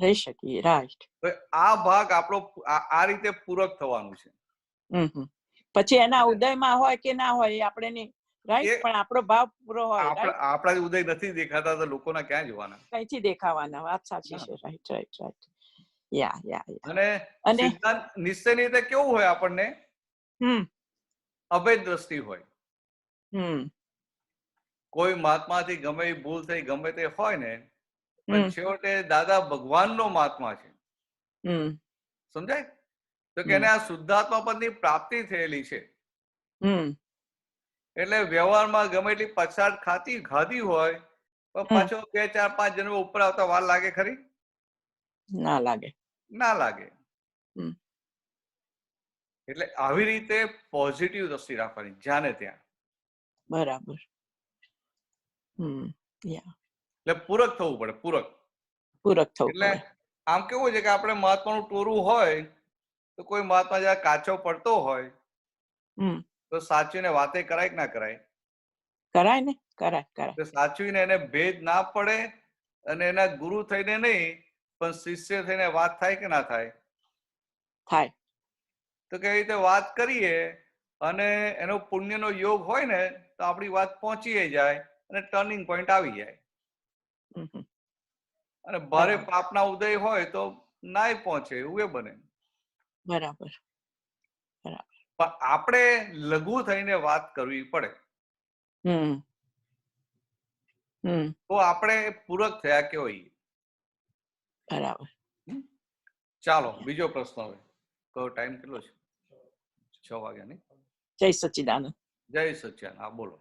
રહી શકીએ. રાઈટ. તો આ ભાગ આપણો આ રીતે પૂરક થવાનું છે. પછી એના ઉદયમાં હોય કે ના હોય એ આપણે નહીં, રાઈટ, પણ આપણો ભાવ પૂરો હોય. આપણા ઉદય નથી દેખાતા તો લોકોના ક્યાં જોવાના? કઈથી દેખાવાના? વાત સાચી છે. Right right right. અને સિદ્ધાંત નિશ્ચયની રીતે કેવું હોય? આપણને અભેદ દ્રષ્ટિ હોય. કોઈ મહાત્માથી ગમે એ ભૂલ થઈ, ગમે તે હોય ને, પણ છેવટે દાદા ભગવાનનો મહાત્મા છે. સમજાય? તો કે એને આ શુદ્ધાત્મા પદની પ્રાપ્તિ થયેલી છે. એટલે વ્યવહારમાં ગમે એટલી પછાડ ખાધી હોય પણ પાછો 2, 4, 5 જન્મ ઉપર આવતા વાર લાગે ખરી? ના લાગે. ના લાગે. એટલે આવી રીતે પોઝિટિવ દ્રષ્ટિ રાખવાની જ્યાં ને ત્યાં. બરાબર. એટલે પૂરક થવું પડે. પૂરક થવું પડે. એટલે આમ કેવું છે કે આપણે મહાત્માનું ટોરું હોય તો કોઈ મહાત્મા જયારે કાચો પડતો હોય તો સાચવીને વાતે કરાય કે ના કરાય? કરાય ને. કરાય. સાચવીને એને ભેદ ના પડે અને એના ગુરુ થઈને નહીં પણ શિષ્ય થઈને વાત થાય કે ના થાય? થાય. તો તો કઈ રીતે વાત કરીએ અને એનો પુણ્યનો યોગ હોય ને તો આપણી વાત પહોંચી જાય અને ટર્નિંગ પોઈન્ટ આવી જાય. અને ભારે પાપના ઉદય હોય તો નાય પહોંચે, એવું એ બને. બરાબર. પણ આપણે લઘુ થઈને વાત કરવી પડે તો આપણે પૂરક થયા કેવાય. બરાબર. ચાલો બીજો પ્રશ્ન હવે. કયો ટાઈમ કેટલો છે? 6 વાગ્યા ને. જય સચ્ચિદાનંદ. જય સચ્ચિદાનંદ. હા બોલો.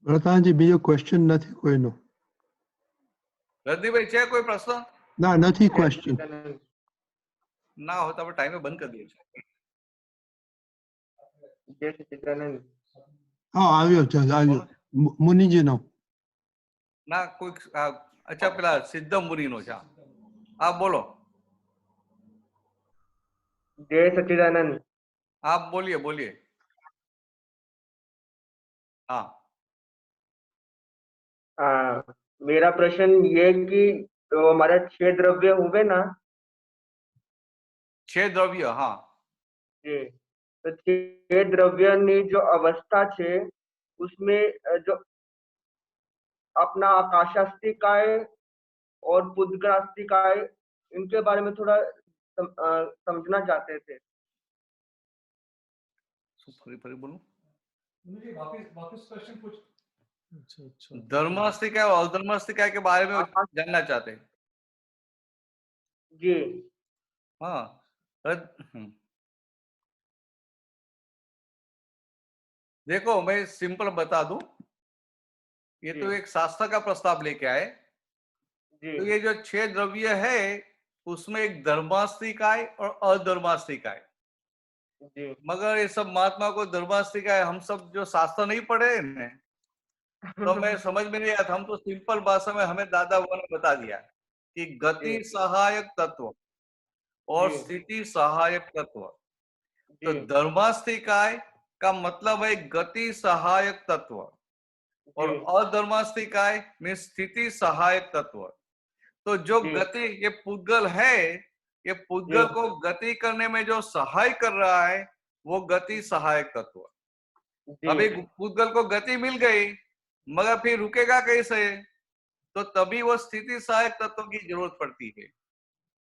પ્રધાનજી બીજો ક્વેશ્ચન નથી કોઈનો. રજનીભાઈ છે કોઈ પ્રશ્ન? ના, નથી ક્વેશ્ચન. ના હોય તો આપણે ટાઈમે બંધ કરી દઈએ છીએ. જય સચ્ચિદાનંદ. હા આવ્યો છે, આવ્યો મુનિજીનો. ના કોઈ અચ્છા પેલા સિદ્ધ મુનિનો છે. હા બોલો. जय सच्चिदानंद. आप बोलिए बोलिए. हाँ मेरा प्रश्न ये कि तो हमारे 6 द्रव्य हुए ना? 6 द्रव्य. हाँ जी. तो 6 द्रव्यની जो अवस्था છે उसमें जो अपना आकाशास्तिकाय और पुद्गलास्तिकाय इनके बारे में थोड़ा समझना चाहते थे. फरी बोलूं? वापस क्वेश्चन पूछ. धर्मास्तिकाय और अधर्मास्तिकाय के बारे में जानना चाहते हैं. जी हाँ. देखो मैं सिंपल बता दूं. ये तो एक शास्त्र का प्रस्ताव लेके आए. तो ये जो 6 द्रव्य है उसमें एक धर्मास्तिकाय और अधर्मास्तिकाय. मगर ये सब महात्मा को धर्मास्तिकाय हम सब जो शास्त्र नहीं पढ़े ने तो मैं समझ में नहीं आया था. हम तो सिंपल भाषा में हमें दादा ने बता दिया कि गति सहायक तत्व और स्थिति सहायक तत्व. तो धर्मास्तिकाय का मतलब है गति सहायक तत्व और अधर्मास्तिकाय में स्थिति सहायक तत्व. तो जो गति ये पुद्गल है, ये पुद्गल को गति करने में जो सहाय कर रहा है वो गति सहायक तत्व. अभी पुद्गल को गति मिल गई मगर फिर रुकेगा कैसे? तो तभी वो स्थिति सहायक तत्व की जरूरत पड़ती है.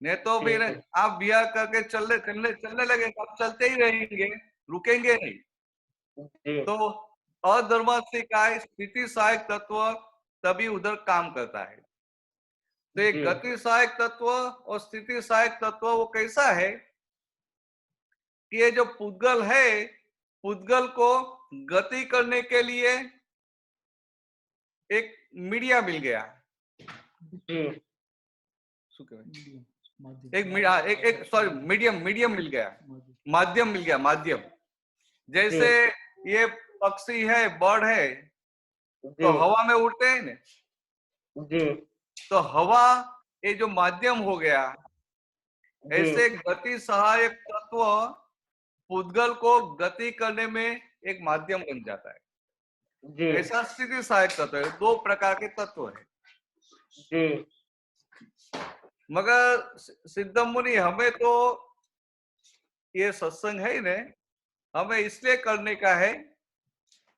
नहीं तो फिर आप बिया करके चलने लगे आप चलते ही रहेंगे, रुकेंगे नहीं. तो अधर्मास्तिकाय स्थिति सहायक तत्व तभी उधर काम करता है. तो एक गति सहायक तत्व और स्थिति सहायक तत्व वो कैसा है कि ये जो पुद्गल है, पुद्गल को गति करने के लिए एक मीडिया मिल गया. एक सॉरी मीडियम मिल गया, माध्यम मिल गया. माध्यम जैसे ये पक्षी है, बर्ड है, तो हवा में उड़ते हैं ना. तो हवा ये जो माध्यम हो गया, ऐसे गति सहायक तत्व पुद्गल को गति करने में एक माध्यम बन जाता है. ऐसा स्थिति सहायक तत्व है. 2 प्रकार के तत्व है. मगर सिद्ध मुनि हमें तो ये सत्संग है ना, हमें इसलिए करने का है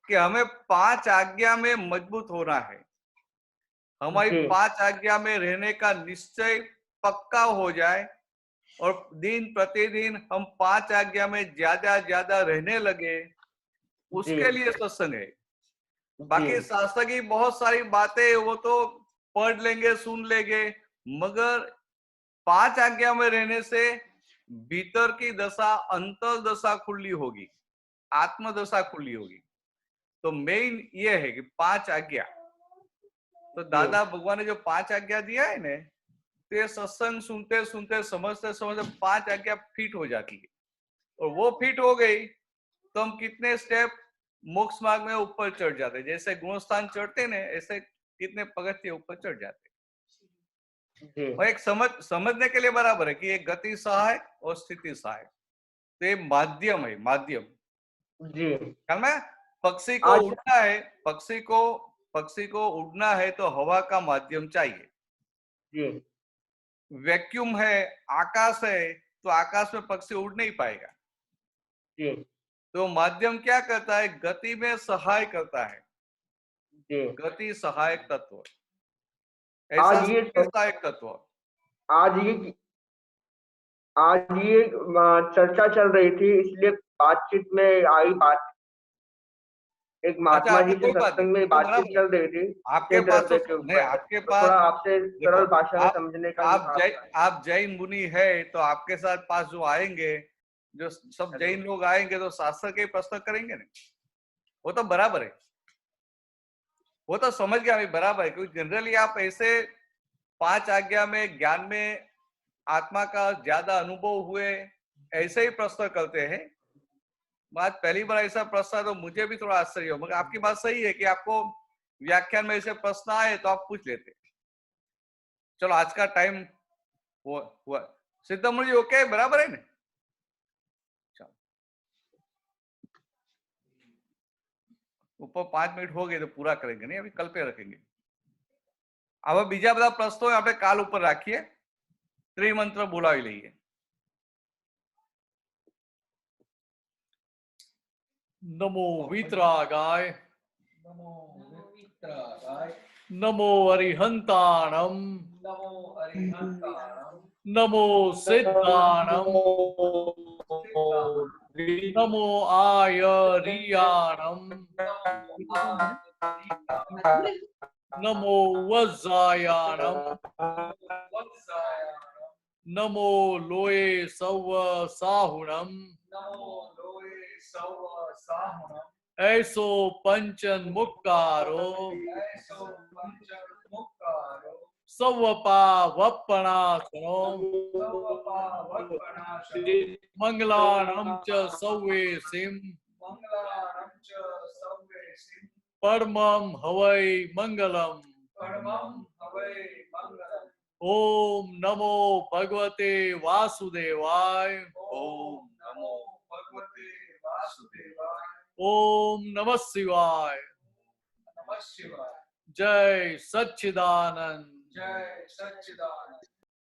कि हमें 5 आज्ञा में मजबूत होना है. हमारी 5 आज्ञा में रहने का निश्चय पक्का हो जाए और दिन प्रतिदिन हम 5 आज्ञा में ज्यादा रहने लगे, उसके लिए सत्संग है. बाकी शास्त्र की बहुत सारी बातें वो तो पढ़ लेंगे, सुन लेंगे, मगर 5 आज्ञा में रहने से भीतर की दशा, अंतर दशा खुली होगी, आत्म दशा खुली होगी. तो मेन ये है कि 5 आज्ञा. तो दादा भगवान ने जो 5 आज्ञा दिया है ने, तो ये सत्संग सुनते सुनते समझते समझते 5 आज्ञा फिट हो जाती है. और वो फिट हो गई तो हम कितने स्टेप मोक्ष मार्ग में ऊपर चढ़ जाते. जैसे गुणस्थान चढ़ते ने ऐसे कितने पगथिया ऊपर चढ़ जाते. और एक समझने के लिए बराबर है कि ये गति सहायक और स्थिति सहायक. तो ये माध्यम है, माध्यम. ख्याल में पक्षी को उड़ना है, पक्षी को उड़ना है तो हवा का माध्यम चाहिए. वैक्यूम है, आकाश है, तो आकाश में पक्षी उड़ नहीं पाएगा। जी तो माध्यम क्या करता है? गति में सहाय करता है। जी। गति सहायक तत्व, आज ऐसा ये सहायक तत्व। आज ये चर्चा चल रही थी, इसलिए बातचीत में आई बात। एक अच्छा, महात्मा जी कोई से बात नहीं, सत्संग में तो बातचीत बराबर है। चल रही थी आपके क्षेत्र पास रत्न के तो नहीं, ऊपर, आपके तो पास थोड़ा आपसे देखो, सरल भाषा में आप समझने का आप जैन मुनि है, तो आपके साथ पास जो आएंगे, जो सब जैन लोग आएंगे, तो शास्त्र के प्रश्न करेंगे ना, वो तो बराबर है, वो तो समझ गया, अभी बराबर है। क्योंकि जनरली आप ऐसे 5 आज्ञा में, ज्ञान में आत्मा का ज्यादा अनुभव हुए, ऐसे ही प्रश्न करते हैं। आज पहली बार ऐसा प्रश्न है तो मुझे भी थोड़ा आश्चर्य हो, मगर आपकी बात सही है कि आपको व्याख्यान में ऐसे प्रश्न आए तो आप पूछ लेते। चलो, आज का टाइम हुआ। सिद्धमणि जी ओके, बराबर है ना? चलो, ऊपर 5 मिनट हो गए तो पूरा करेंगे, नहीं अभी कल पे रखेंगे। अब बीजा બધા પ્રશ્નો આપણે કાલ ઉપર રાખીએ। ત્રિમંત્ર બોલાવી લઈએ। નમો વિતરાગાય, નમો અરિહંતાણમ, નમો સિદ્ધાણમ, નમો આયરિયાણમ, નમો વજ્જાયાણમ, નમો લોય સૌ સાહુણમ, ऐसो पंचन मुक्कारो, सवपा वपणासनो, मंगलाणं च सौवेसिम, परमं हवै मंगलम। ओम नमो भगवते वासुदेवाय। ओम नमो भगवते वासुदेवाय। ओम नमः शिवाय। नमः शिवाय। जय सच्चिदानंद। जय सच्चिदानंद।